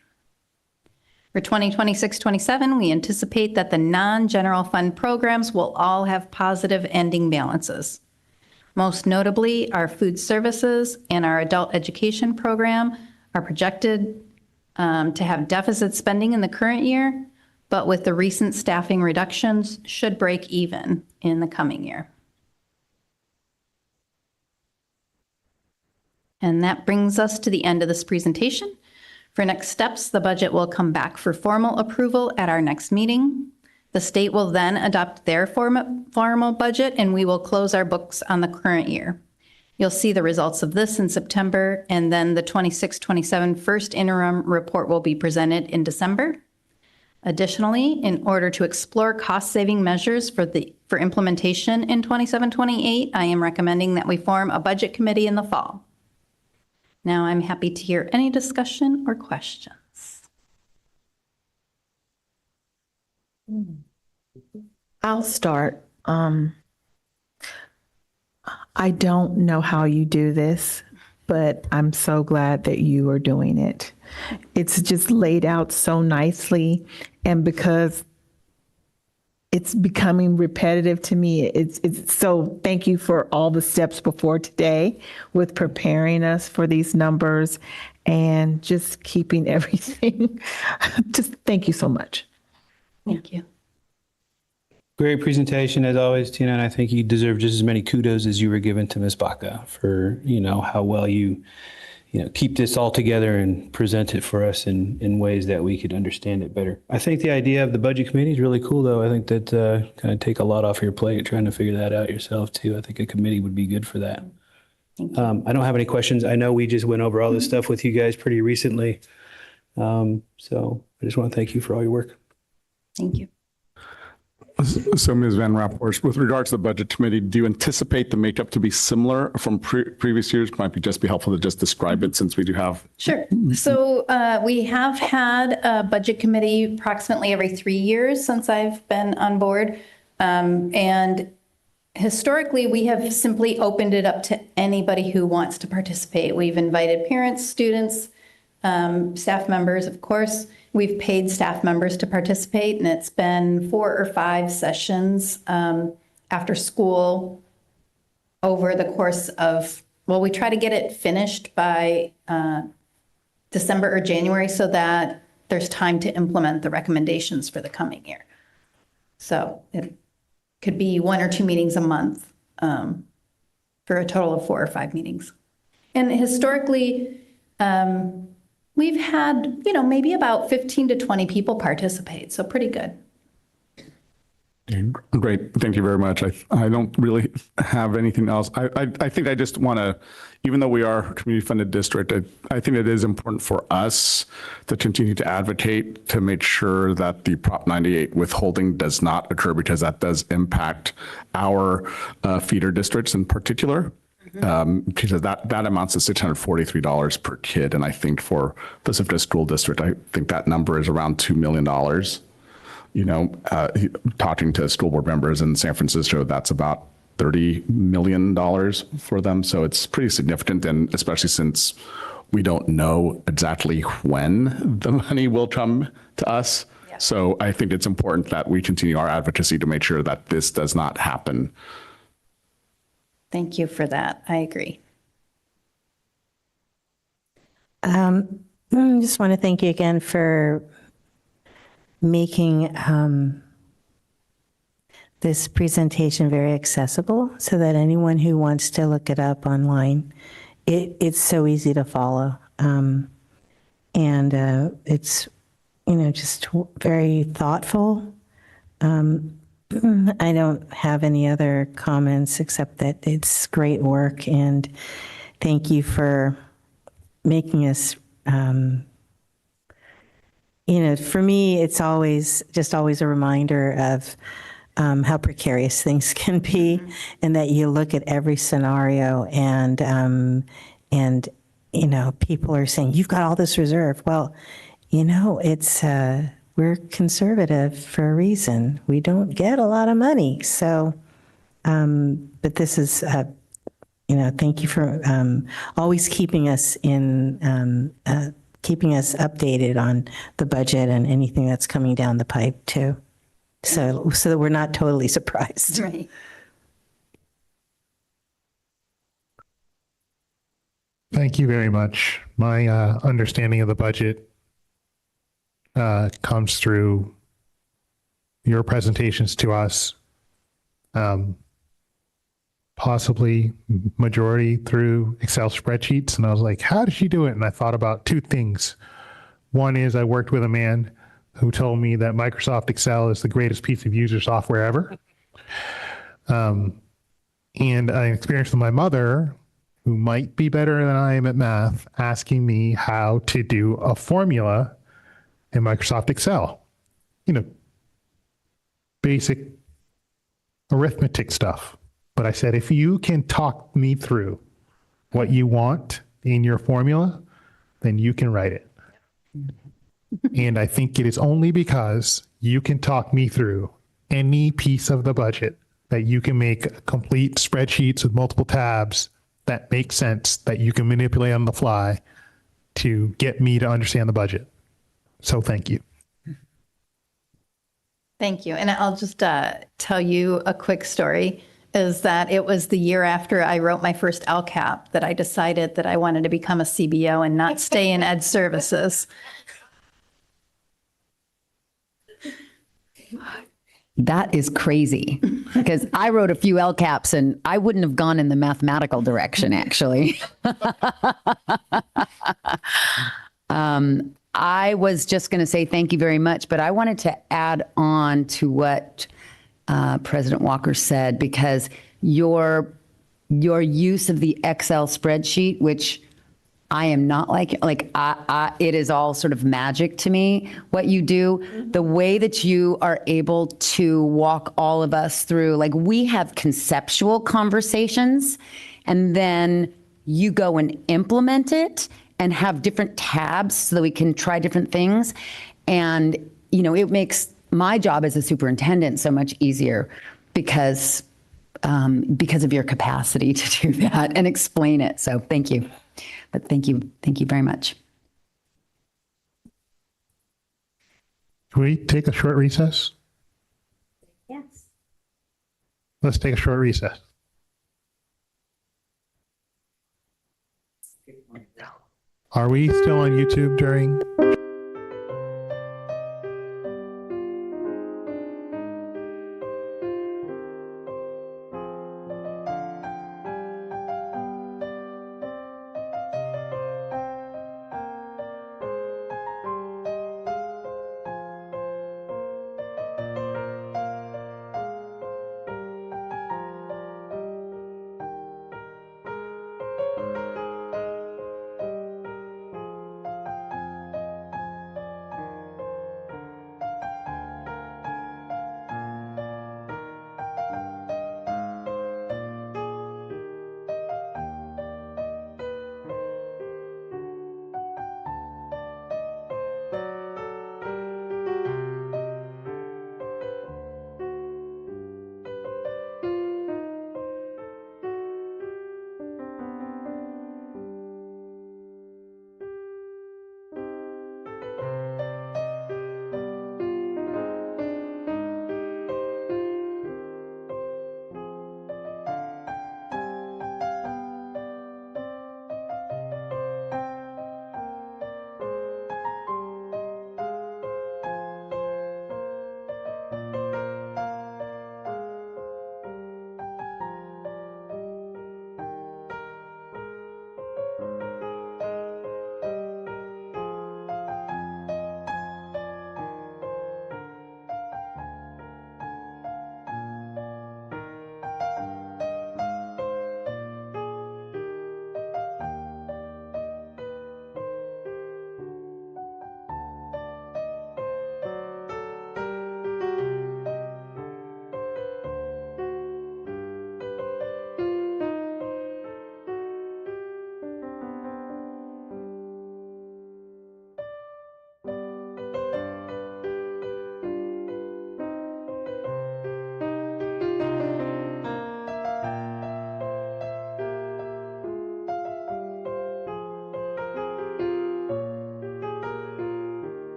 For 2026-27, we anticipate that the non-general fund programs will all have positive ending balances. Most notably, our food services and our adult education program are projected to have deficit spending in the current year, but with the recent staffing reductions, should break even in the coming year. And that brings us to the end of this presentation. For next steps, the budget will come back for formal approval at our next meeting. The state will then adopt their formal budget, and we will close our books on the current year. You'll see the results of this in September, and then the 26-27 first interim report will be presented in December. Additionally, in order to explore cost-saving measures for implementation in 27-28, I am recommending that we form a budget committee in the fall. Now, I'm happy to hear any discussion or questions. I'll start. I don't know how you do this, but I'm so glad that you are doing it. It's just laid out so nicely, and because it's becoming repetitive to me, it's so thank you for all the steps before today with preparing us for these numbers and just keeping everything. Just thank you so much. Thank you. Great presentation as always, Tina, and I think you deserve just as many kudos as you were given to Ms. Baca for, how well you keep this all together and present it for us in ways that we could understand it better. I think the idea of the budget committee is really cool, though. I think that kind of take a lot off your plate trying to figure that out yourself, too. I think a committee would be good for that. I don't have any questions. I know we just went over all this stuff with you guys pretty recently. So I just want to thank you for all your work. Thank you. So Ms. Van Rapport, with regards to the budget committee, do you anticipate the makeup to be similar from previous years? Might be helpful to just describe it since we do have. Sure. So we have had a budget committee approximately every 3 years since I've been on board. And historically, we have simply opened it up to anybody who wants to participate. We've invited parents, students, staff members, of course. We've paid staff members to participate, and it's been 4 or 5 sessions after school over the course of, we try to get it finished by December or January so that there's time to implement the recommendations for the coming year. So it could be 1 or 2 meetings a month for a total of 4 or 5 meetings. And historically, we've had, maybe about 15 to 20 people participate, so pretty good. Great. Thank you very much. I don't really have anything else. I think I just want to, even though we are a community funded district, I think it is important for us to continue to advocate to make sure that the Prop 98 withholding does not occur, because that does impact our feeder districts in particular. Because that amounts to $643 per kid. And I think for Pacifica School District, I think that number is around $2 million. Talking to school board members in San Francisco, that's about $30 million for them. So it's pretty significant. And especially since we don't know exactly when the money will come to us. Yeah. So I think it's important that we continue our advocacy to make sure that this does not happen. Thank you for that. I agree. I just want to thank you again for making this presentation very accessible so that anyone who wants to look it up online, it's so easy to follow. And it's, just very thoughtful. I don't have any other comments except that it's great work, and thank you for making us, for me, it's always a reminder of how precarious things can be, and that you look at every scenario and people are saying, you've got all this reserve. Well, it's, we're conservative for a reason. We don't get a lot of money. So But this is, thank you for always keeping us keeping us updated on the budget and anything that's coming down the pipe too. So that we're not totally surprised. Right. Thank you very much. My understanding of the budget comes through your presentations to us, possibly majority through Excel spreadsheets. And I was like, how did she do it? And I thought about two things. One is I worked with a man who told me that Microsoft Excel is the greatest piece of user software ever. And I experienced with my mother, who might be better than I am at math, asking me how to do a formula in Microsoft Excel. Basic arithmetic stuff. But I said, if you can talk me through what you want in your formula, then you can write it. And I think it is only because you can talk me through any piece of the budget that you can make complete spreadsheets with multiple tabs that make sense, that you can manipulate on the fly to get me to understand the budget. So thank you. Thank you. And I'll just tell you a quick story, is that it was the year after I wrote my first LCAP that I decided that I wanted to become a CBO and not stay in ed services. That is crazy, because I wrote a few LCAPs and I wouldn't have gone in the mathematical direction, actually. I was just going to say thank you very much, but I wanted to add on to what President Walker said, because your use of the Excel spreadsheet, which I am not like it is all sort of magic to me, what you do, the way that you are able to walk all of us through, like we have conceptual conversations and then you go and implement it and have different tabs so that we can try different things. And, it makes my job as a superintendent so much easier because of your capacity to do that and explain it. So thank you. But thank you very much. Can we take a short recess? Yes. Let's take a short recess. Are we still on YouTube during?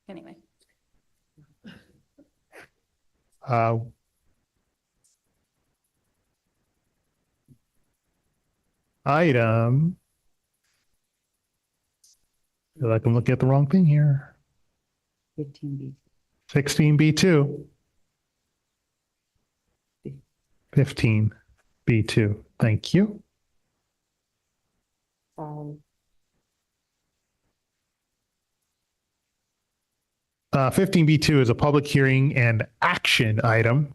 Anyway. Uh, Item. I feel like I'm looking at the wrong thing here. 15B. 16B2. 15B2. Thank you. 15B2 is a public hearing and action item.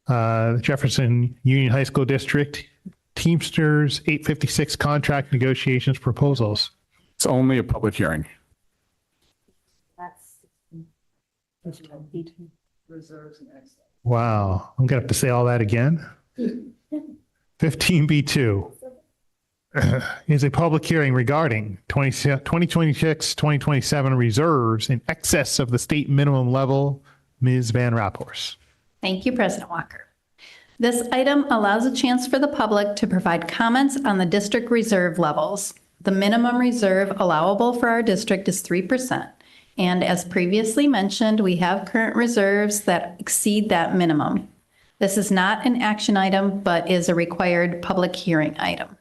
Jefferson Union High School District Teamsters 856 contract negotiations proposals. It's only a public hearing. Wow, I'm gonna have to say all that again. 15B2 is a public hearing regarding 2026, 2027 reserves in excess of the state minimum level. Ms. Van Raphorst. Thank you, President Walker. This item allows a chance for the public to provide comments on the district reserve levels. The minimum reserve allowable for our district is 3%. And as previously mentioned, we have current reserves that exceed that minimum. This is not an action item, but is a required public hearing item.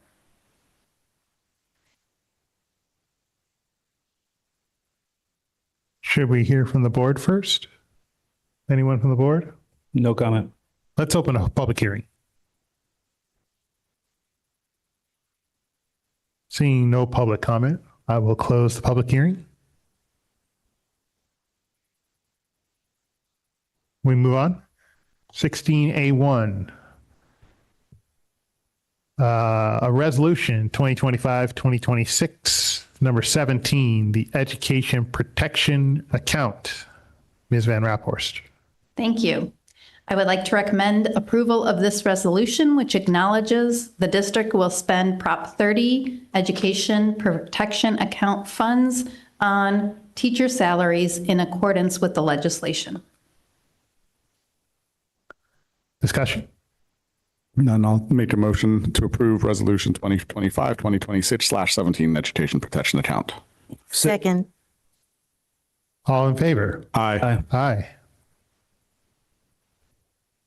Should we hear from the board first? Anyone from the board? No comment. Let's open a public hearing. Seeing no public comment, I will close the public hearing. We move on. 16A1. A resolution 2025-2026, number 17, the Education Protection Account. Ms. Van Raphorst. Thank you. I would like to recommend approval of this resolution, which acknowledges the district will spend Prop 30 Education Protection Account funds on teacher salaries in accordance with the legislation. Discussion. None. I'll make a motion to approve Resolution 2025-2026/17 Education Protection Account. Second. All in favor? Aye. Aye.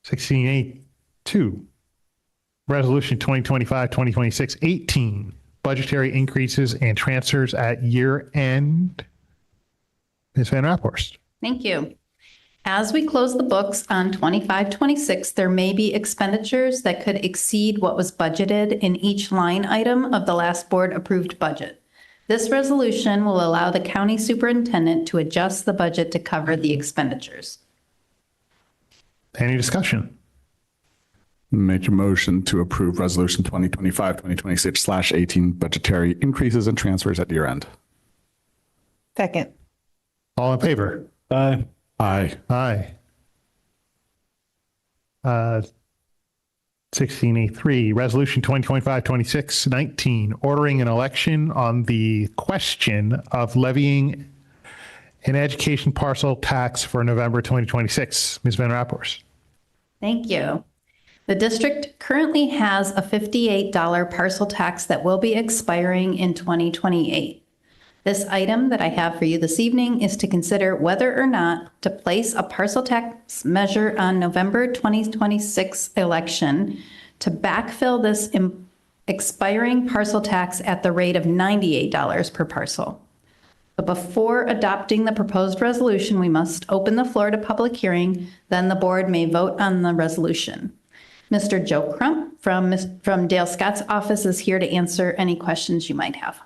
16A2, Resolution 2025-2026-18, budgetary increases and transfers at year end. Ms. Van Raphorst. Thank you. As we close the books on 25-26, there may be expenditures that could exceed what was budgeted in each line item of the last board approved budget. This resolution will allow the county superintendent to adjust the budget to cover the expenditures. Any discussion? Make a motion to approve Resolution 2025-2026/18 budgetary increases and transfers at year end. Second. All in favor? Aye. Aye. Aye. 16A3, Resolution 2025-26-19, ordering an election on the question of levying an education parcel tax for November 2026. Ms. Van Raphorst. Thank you. The district currently has a $58 parcel tax that will be expiring in 2028. This item that I have for you this evening is to consider whether or not to place a parcel tax measure on November 2026 election to backfill this expiring parcel tax at the rate of $98 per parcel. But before adopting the proposed resolution, we must open the floor to public hearing, then the board may vote on the resolution. Mr. Joe Crump from Dale Scott's office is here to answer any questions you might have.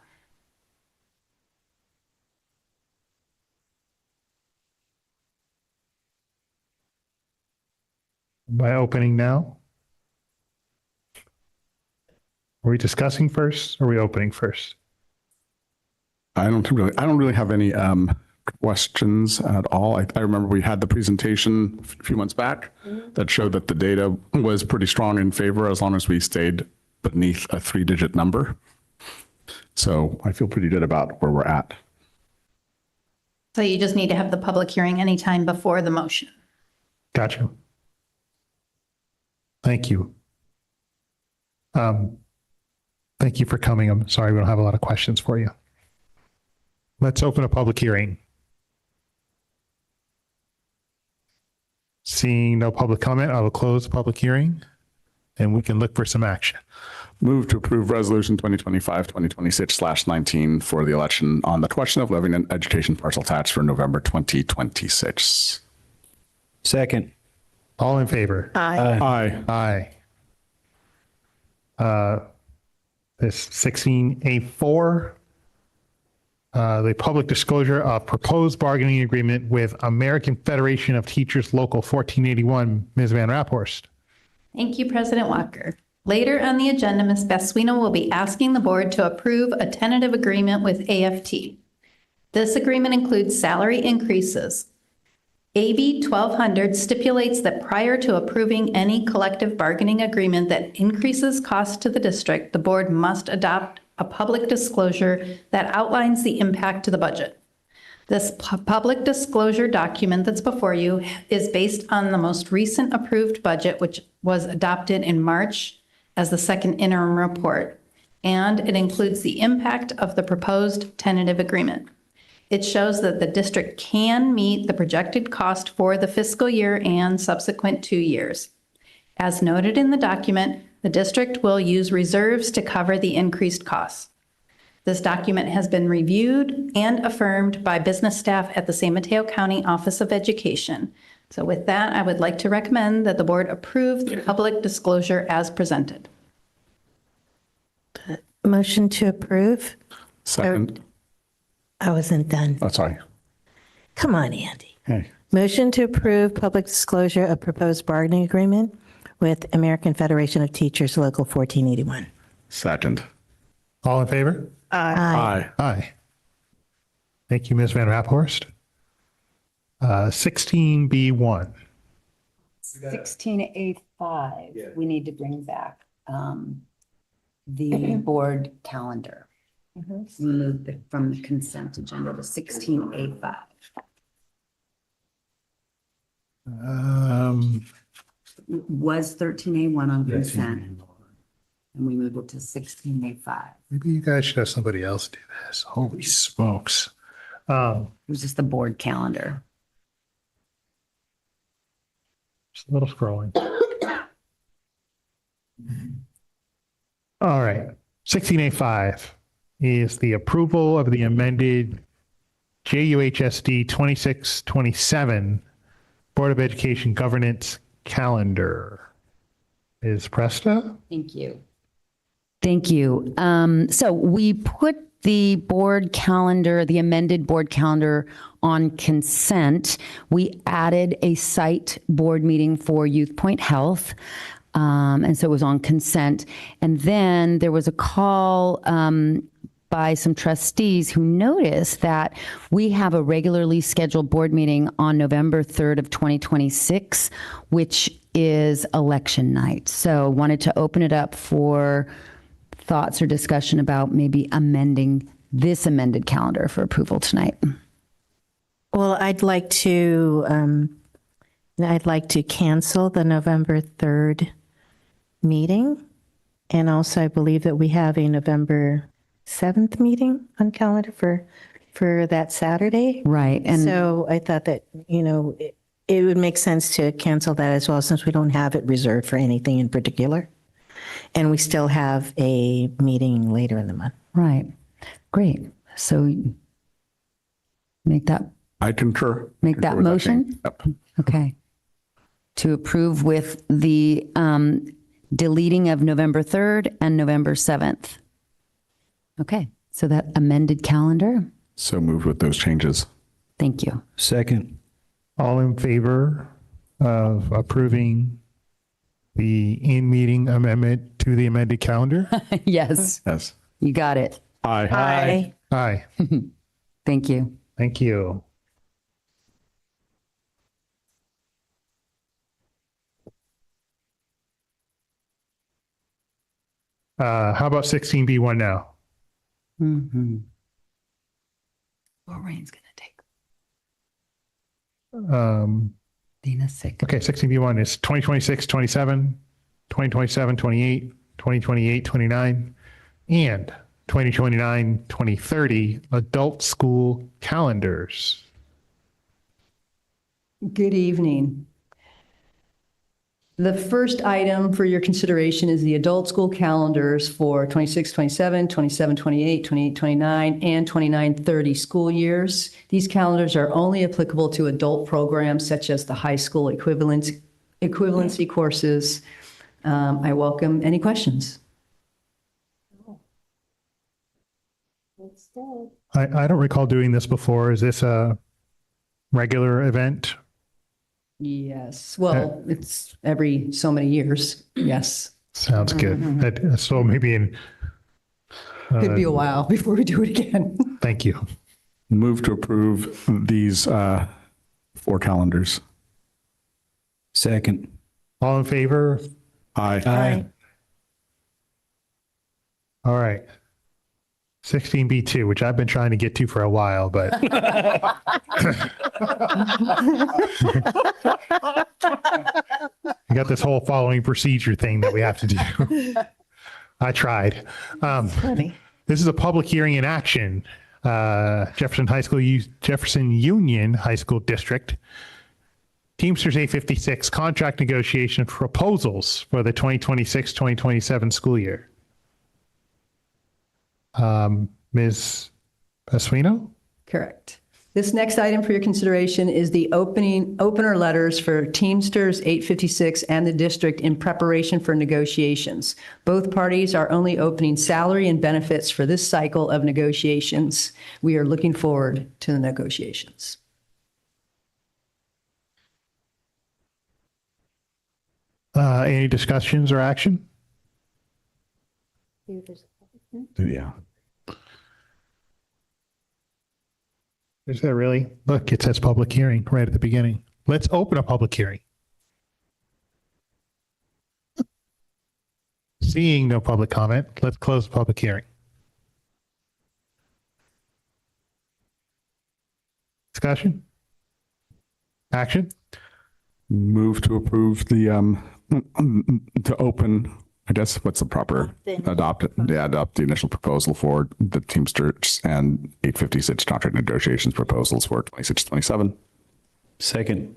By opening now? Are we discussing first? Or are we opening first? I don't really have any questions at all. I remember we had the presentation a few months back that showed that the data was pretty strong in favor as long as we stayed beneath a 3-digit number. So I feel pretty good about where we're at. So you just need to have the public hearing anytime before the motion. Gotcha. Thank you. Thank you for coming. I'm sorry we don't have a lot of questions for you. Let's open a public hearing. Seeing no public comment, I will close the public hearing and we can look for some action. Move to approve resolution 2025-2026/19 for the election on the question of levying an education parcel tax for November 2026. Second. All in favor? Aye. Aye. This 16A4, the public disclosure of proposed bargaining agreement with American Federation of Teachers Local 1481, Ms. Van Raphorst. Thank you, President Walker. Later on the agenda, Ms. Baswino will be asking the board to approve a tentative agreement with AFT. This agreement includes salary increases. AB 1200 stipulates that prior to approving any collective bargaining agreement that increases costs to the district, the board must adopt a public disclosure that outlines the impact to the budget. This public disclosure document that's before you is based on the most recent approved budget, which was adopted in March as the second interim report, and it includes the impact of the proposed tentative agreement. It shows that the district can meet the projected cost for the fiscal year and subsequent 2 years. As noted in the document, the district will use reserves to cover the increased costs. This document has been reviewed and affirmed by business staff at the San Mateo County Office of Education. So with that, I would like to recommend that the board approve the public disclosure as presented. Motion to approve. Second. I wasn't done. Oh, sorry. Come on, Andy. Hey. Motion to approve public disclosure of proposed bargaining agreement with American Federation of Teachers Local 1481. Second. All in favor? Aye. Aye. Thank you, Ms. Van Raphorst. 16B1. 16A5, we need to bring back the board calendar. Move from the consent agenda to 16A5. Was 13A1 on consent, and we moved it to 16A5. Maybe you guys should have somebody else do this. Holy smokes. It was just the board calendar. Just a little scrolling. All right. 16A5 is the approval of the amended JUHSD 2627 Board of Education governance calendar. Is Presta? Thank you. Thank you. So we put the board calendar, the amended board calendar on consent. We added a site board meeting for Youth Point Health. And so it was on consent. And then there was a call by some trustees who noticed that we have a regularly scheduled board meeting on November 3rd of 2026, which is election night. So wanted to open it up for thoughts or discussion about maybe amending this amended calendar for approval tonight. Well, I'd like to cancel the November 3rd meeting. And also I believe that we have a November 7th meeting on calendar for that Saturday. Right. And so I thought that, it would make sense to cancel that as well, since we don't have it reserved for anything in particular. And we still have a meeting later in the month. right. Great. So make that I concur. Make that Concur with motion? change. Yep. Okay. To approve with the deleting of November 3rd and November 7th. Okay, so that amended calendar. So moved with those changes. Thank you. Second. All in favor of approving the in-meeting amendment to the amended calendar? Yes, Yes. you got it. Aye. Aye. Thank you. Thank you. How about 16B1 now? Lorraine's going to take Um, Dina's sick. Okay, 16B1 is 2026, 27, 2027, 28, 2028, 29, and 2029, 2030 adult school calendars. Good evening. The first item for your consideration is the adult school calendars for 26, 27, 27, 28, 28, 29, and 29, 30 school years. These calendars are only applicable to adult programs such as the high school equivalency courses. I welcome any questions. I don't recall doing this before. Is this a regular event? Yes, well, it's every so many years, yes. Sounds good. So maybe in, Could be a while before we do it again. thank you. Move to approve these 4 calendars. Second. All in favor? Aye. All right. 16B2, which I've been trying to get to for a while, but we got this whole following procedure thing that we have to do. I tried. This is a public hearing in action. Jefferson Union High School District. Teamsters 856 contract negotiation proposals for the 2026-2027 school year. Ms. Pasquino? Correct. This next item for your consideration is the opener letters for Teamsters 856 and the district in preparation for negotiations. Both parties are only opening salary and benefits for this cycle of negotiations. We are looking forward to the negotiations. Any discussions or action? Yeah. Is there really? Look, it says public hearing right at the beginning. Let's open a public hearing. Seeing no public comment, let's close the public hearing. Discussion? Action? Move to approve the to open, I guess, what's the proper, adopt the initial proposal for the Teamsters and 856 contract negotiations proposals for 26-27. Second.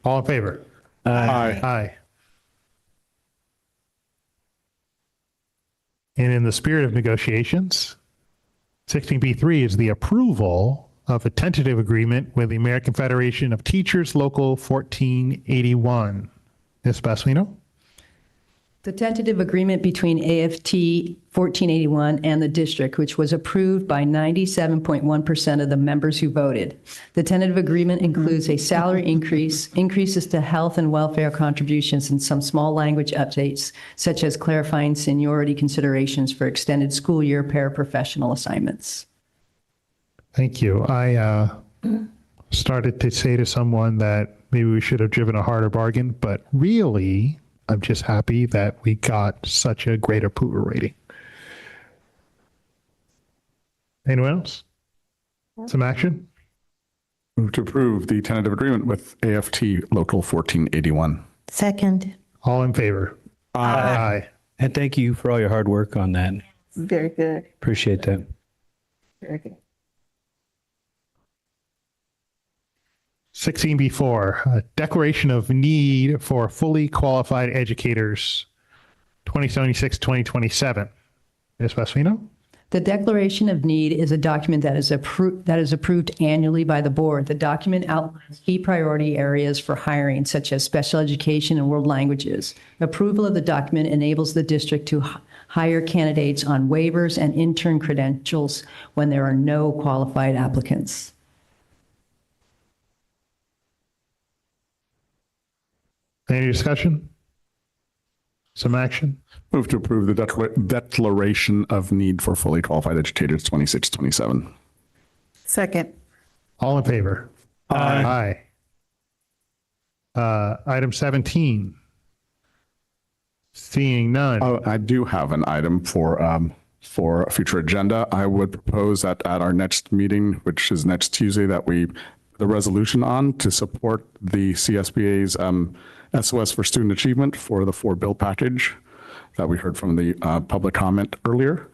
All in favor? Aye. Aye. And in the spirit of negotiations, 16B3 is the approval of a tentative agreement with the American Federation of Teachers Local 1481. Ms. Pasquino? The tentative agreement between AFT 1481 and the district, which was approved by 97.1% of the members who voted. The tentative agreement includes a salary increase, increases to health and welfare contributions, and some small language updates, such as clarifying seniority considerations for extended school year paraprofessional assignments. Thank you. I started to say to someone that maybe we should have driven a harder bargain, but really, I'm just happy that we got such a great approval rating. Anyone else? Some action? Move to approve the tentative agreement with AFT Local 1481. Second. All in favor? Aye. And thank you for all your hard work on that. Very good. Appreciate that. Very good. 16B4, a declaration of need for fully qualified educators, 2026-2027. Ms. Pasquino? The declaration of need is a document that is approved annually by the board. The document outlines key priority areas for hiring, such as special education and world languages. Approval of the document enables the district to hire candidates on waivers and intern credentials when there are no qualified applicants. Any discussion? Some action? Move to approve the declaration of need for fully qualified educators 26-27. Second. All in favor? Aye. Item 17. Seeing none. Oh, I do have an item for a future agenda. I would propose that at our next meeting, which is next Tuesday, that we the resolution on to support the CSBA's SOS for student achievement for the 4 bill package that we heard from the public comment earlier.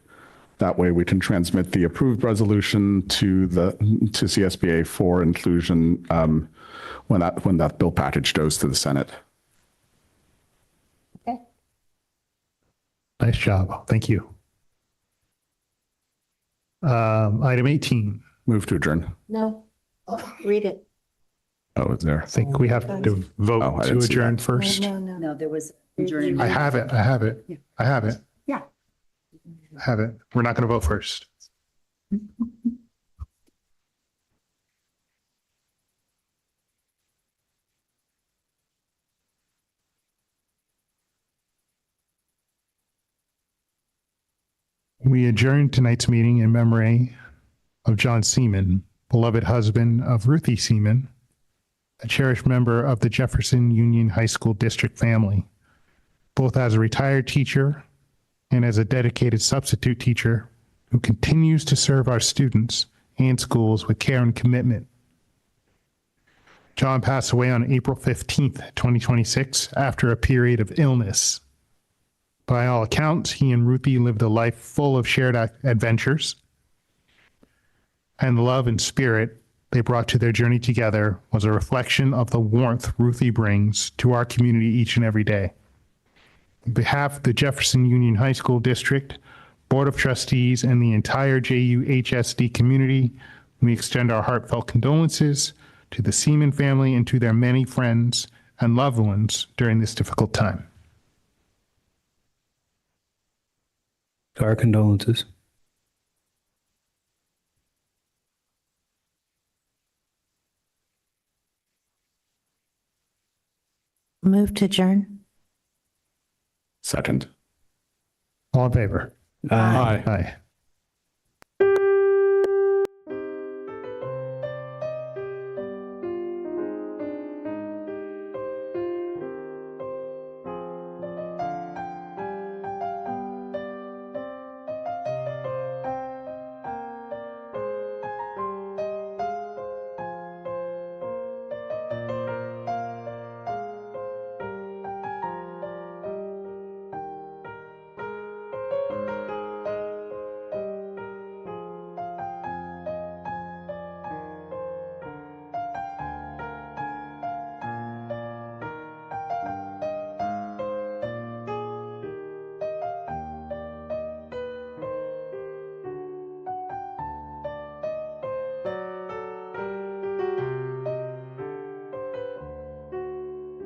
That way we can transmit the approved resolution to CSBA for inclusion when that bill package goes to the Senate. Nice job. Thank you. Item 18. Move to adjourn. No, read it. Oh, it's there. I think we have to vote Oh, I to didn't see adjourn that. first. No, no. No, there was adjourned. I have it. I have it. I have it. Yeah. I have it. We're not going to vote first. We adjourn tonight's meeting in memory of John Seaman, beloved husband of Ruthie Seaman, a cherished member of the Jefferson Union High School District family, both as a retired teacher and as a dedicated substitute teacher who continues to serve our students and schools with care and commitment. John passed away on April 15th, 2026, after a period of illness. By all accounts, he and Ruthie lived a life full of shared adventures, and the love and spirit they brought to their journey together was a reflection of the warmth Ruthie brings to our community each and every day. On behalf of the Jefferson Union High School District, Board of Trustees, and the entire JUHSD community, we extend our heartfelt condolences to the Seaman family and to their many friends and loved ones during this difficult time. Our condolences. Move to adjourn. Second. All in favor? Aye. Aye.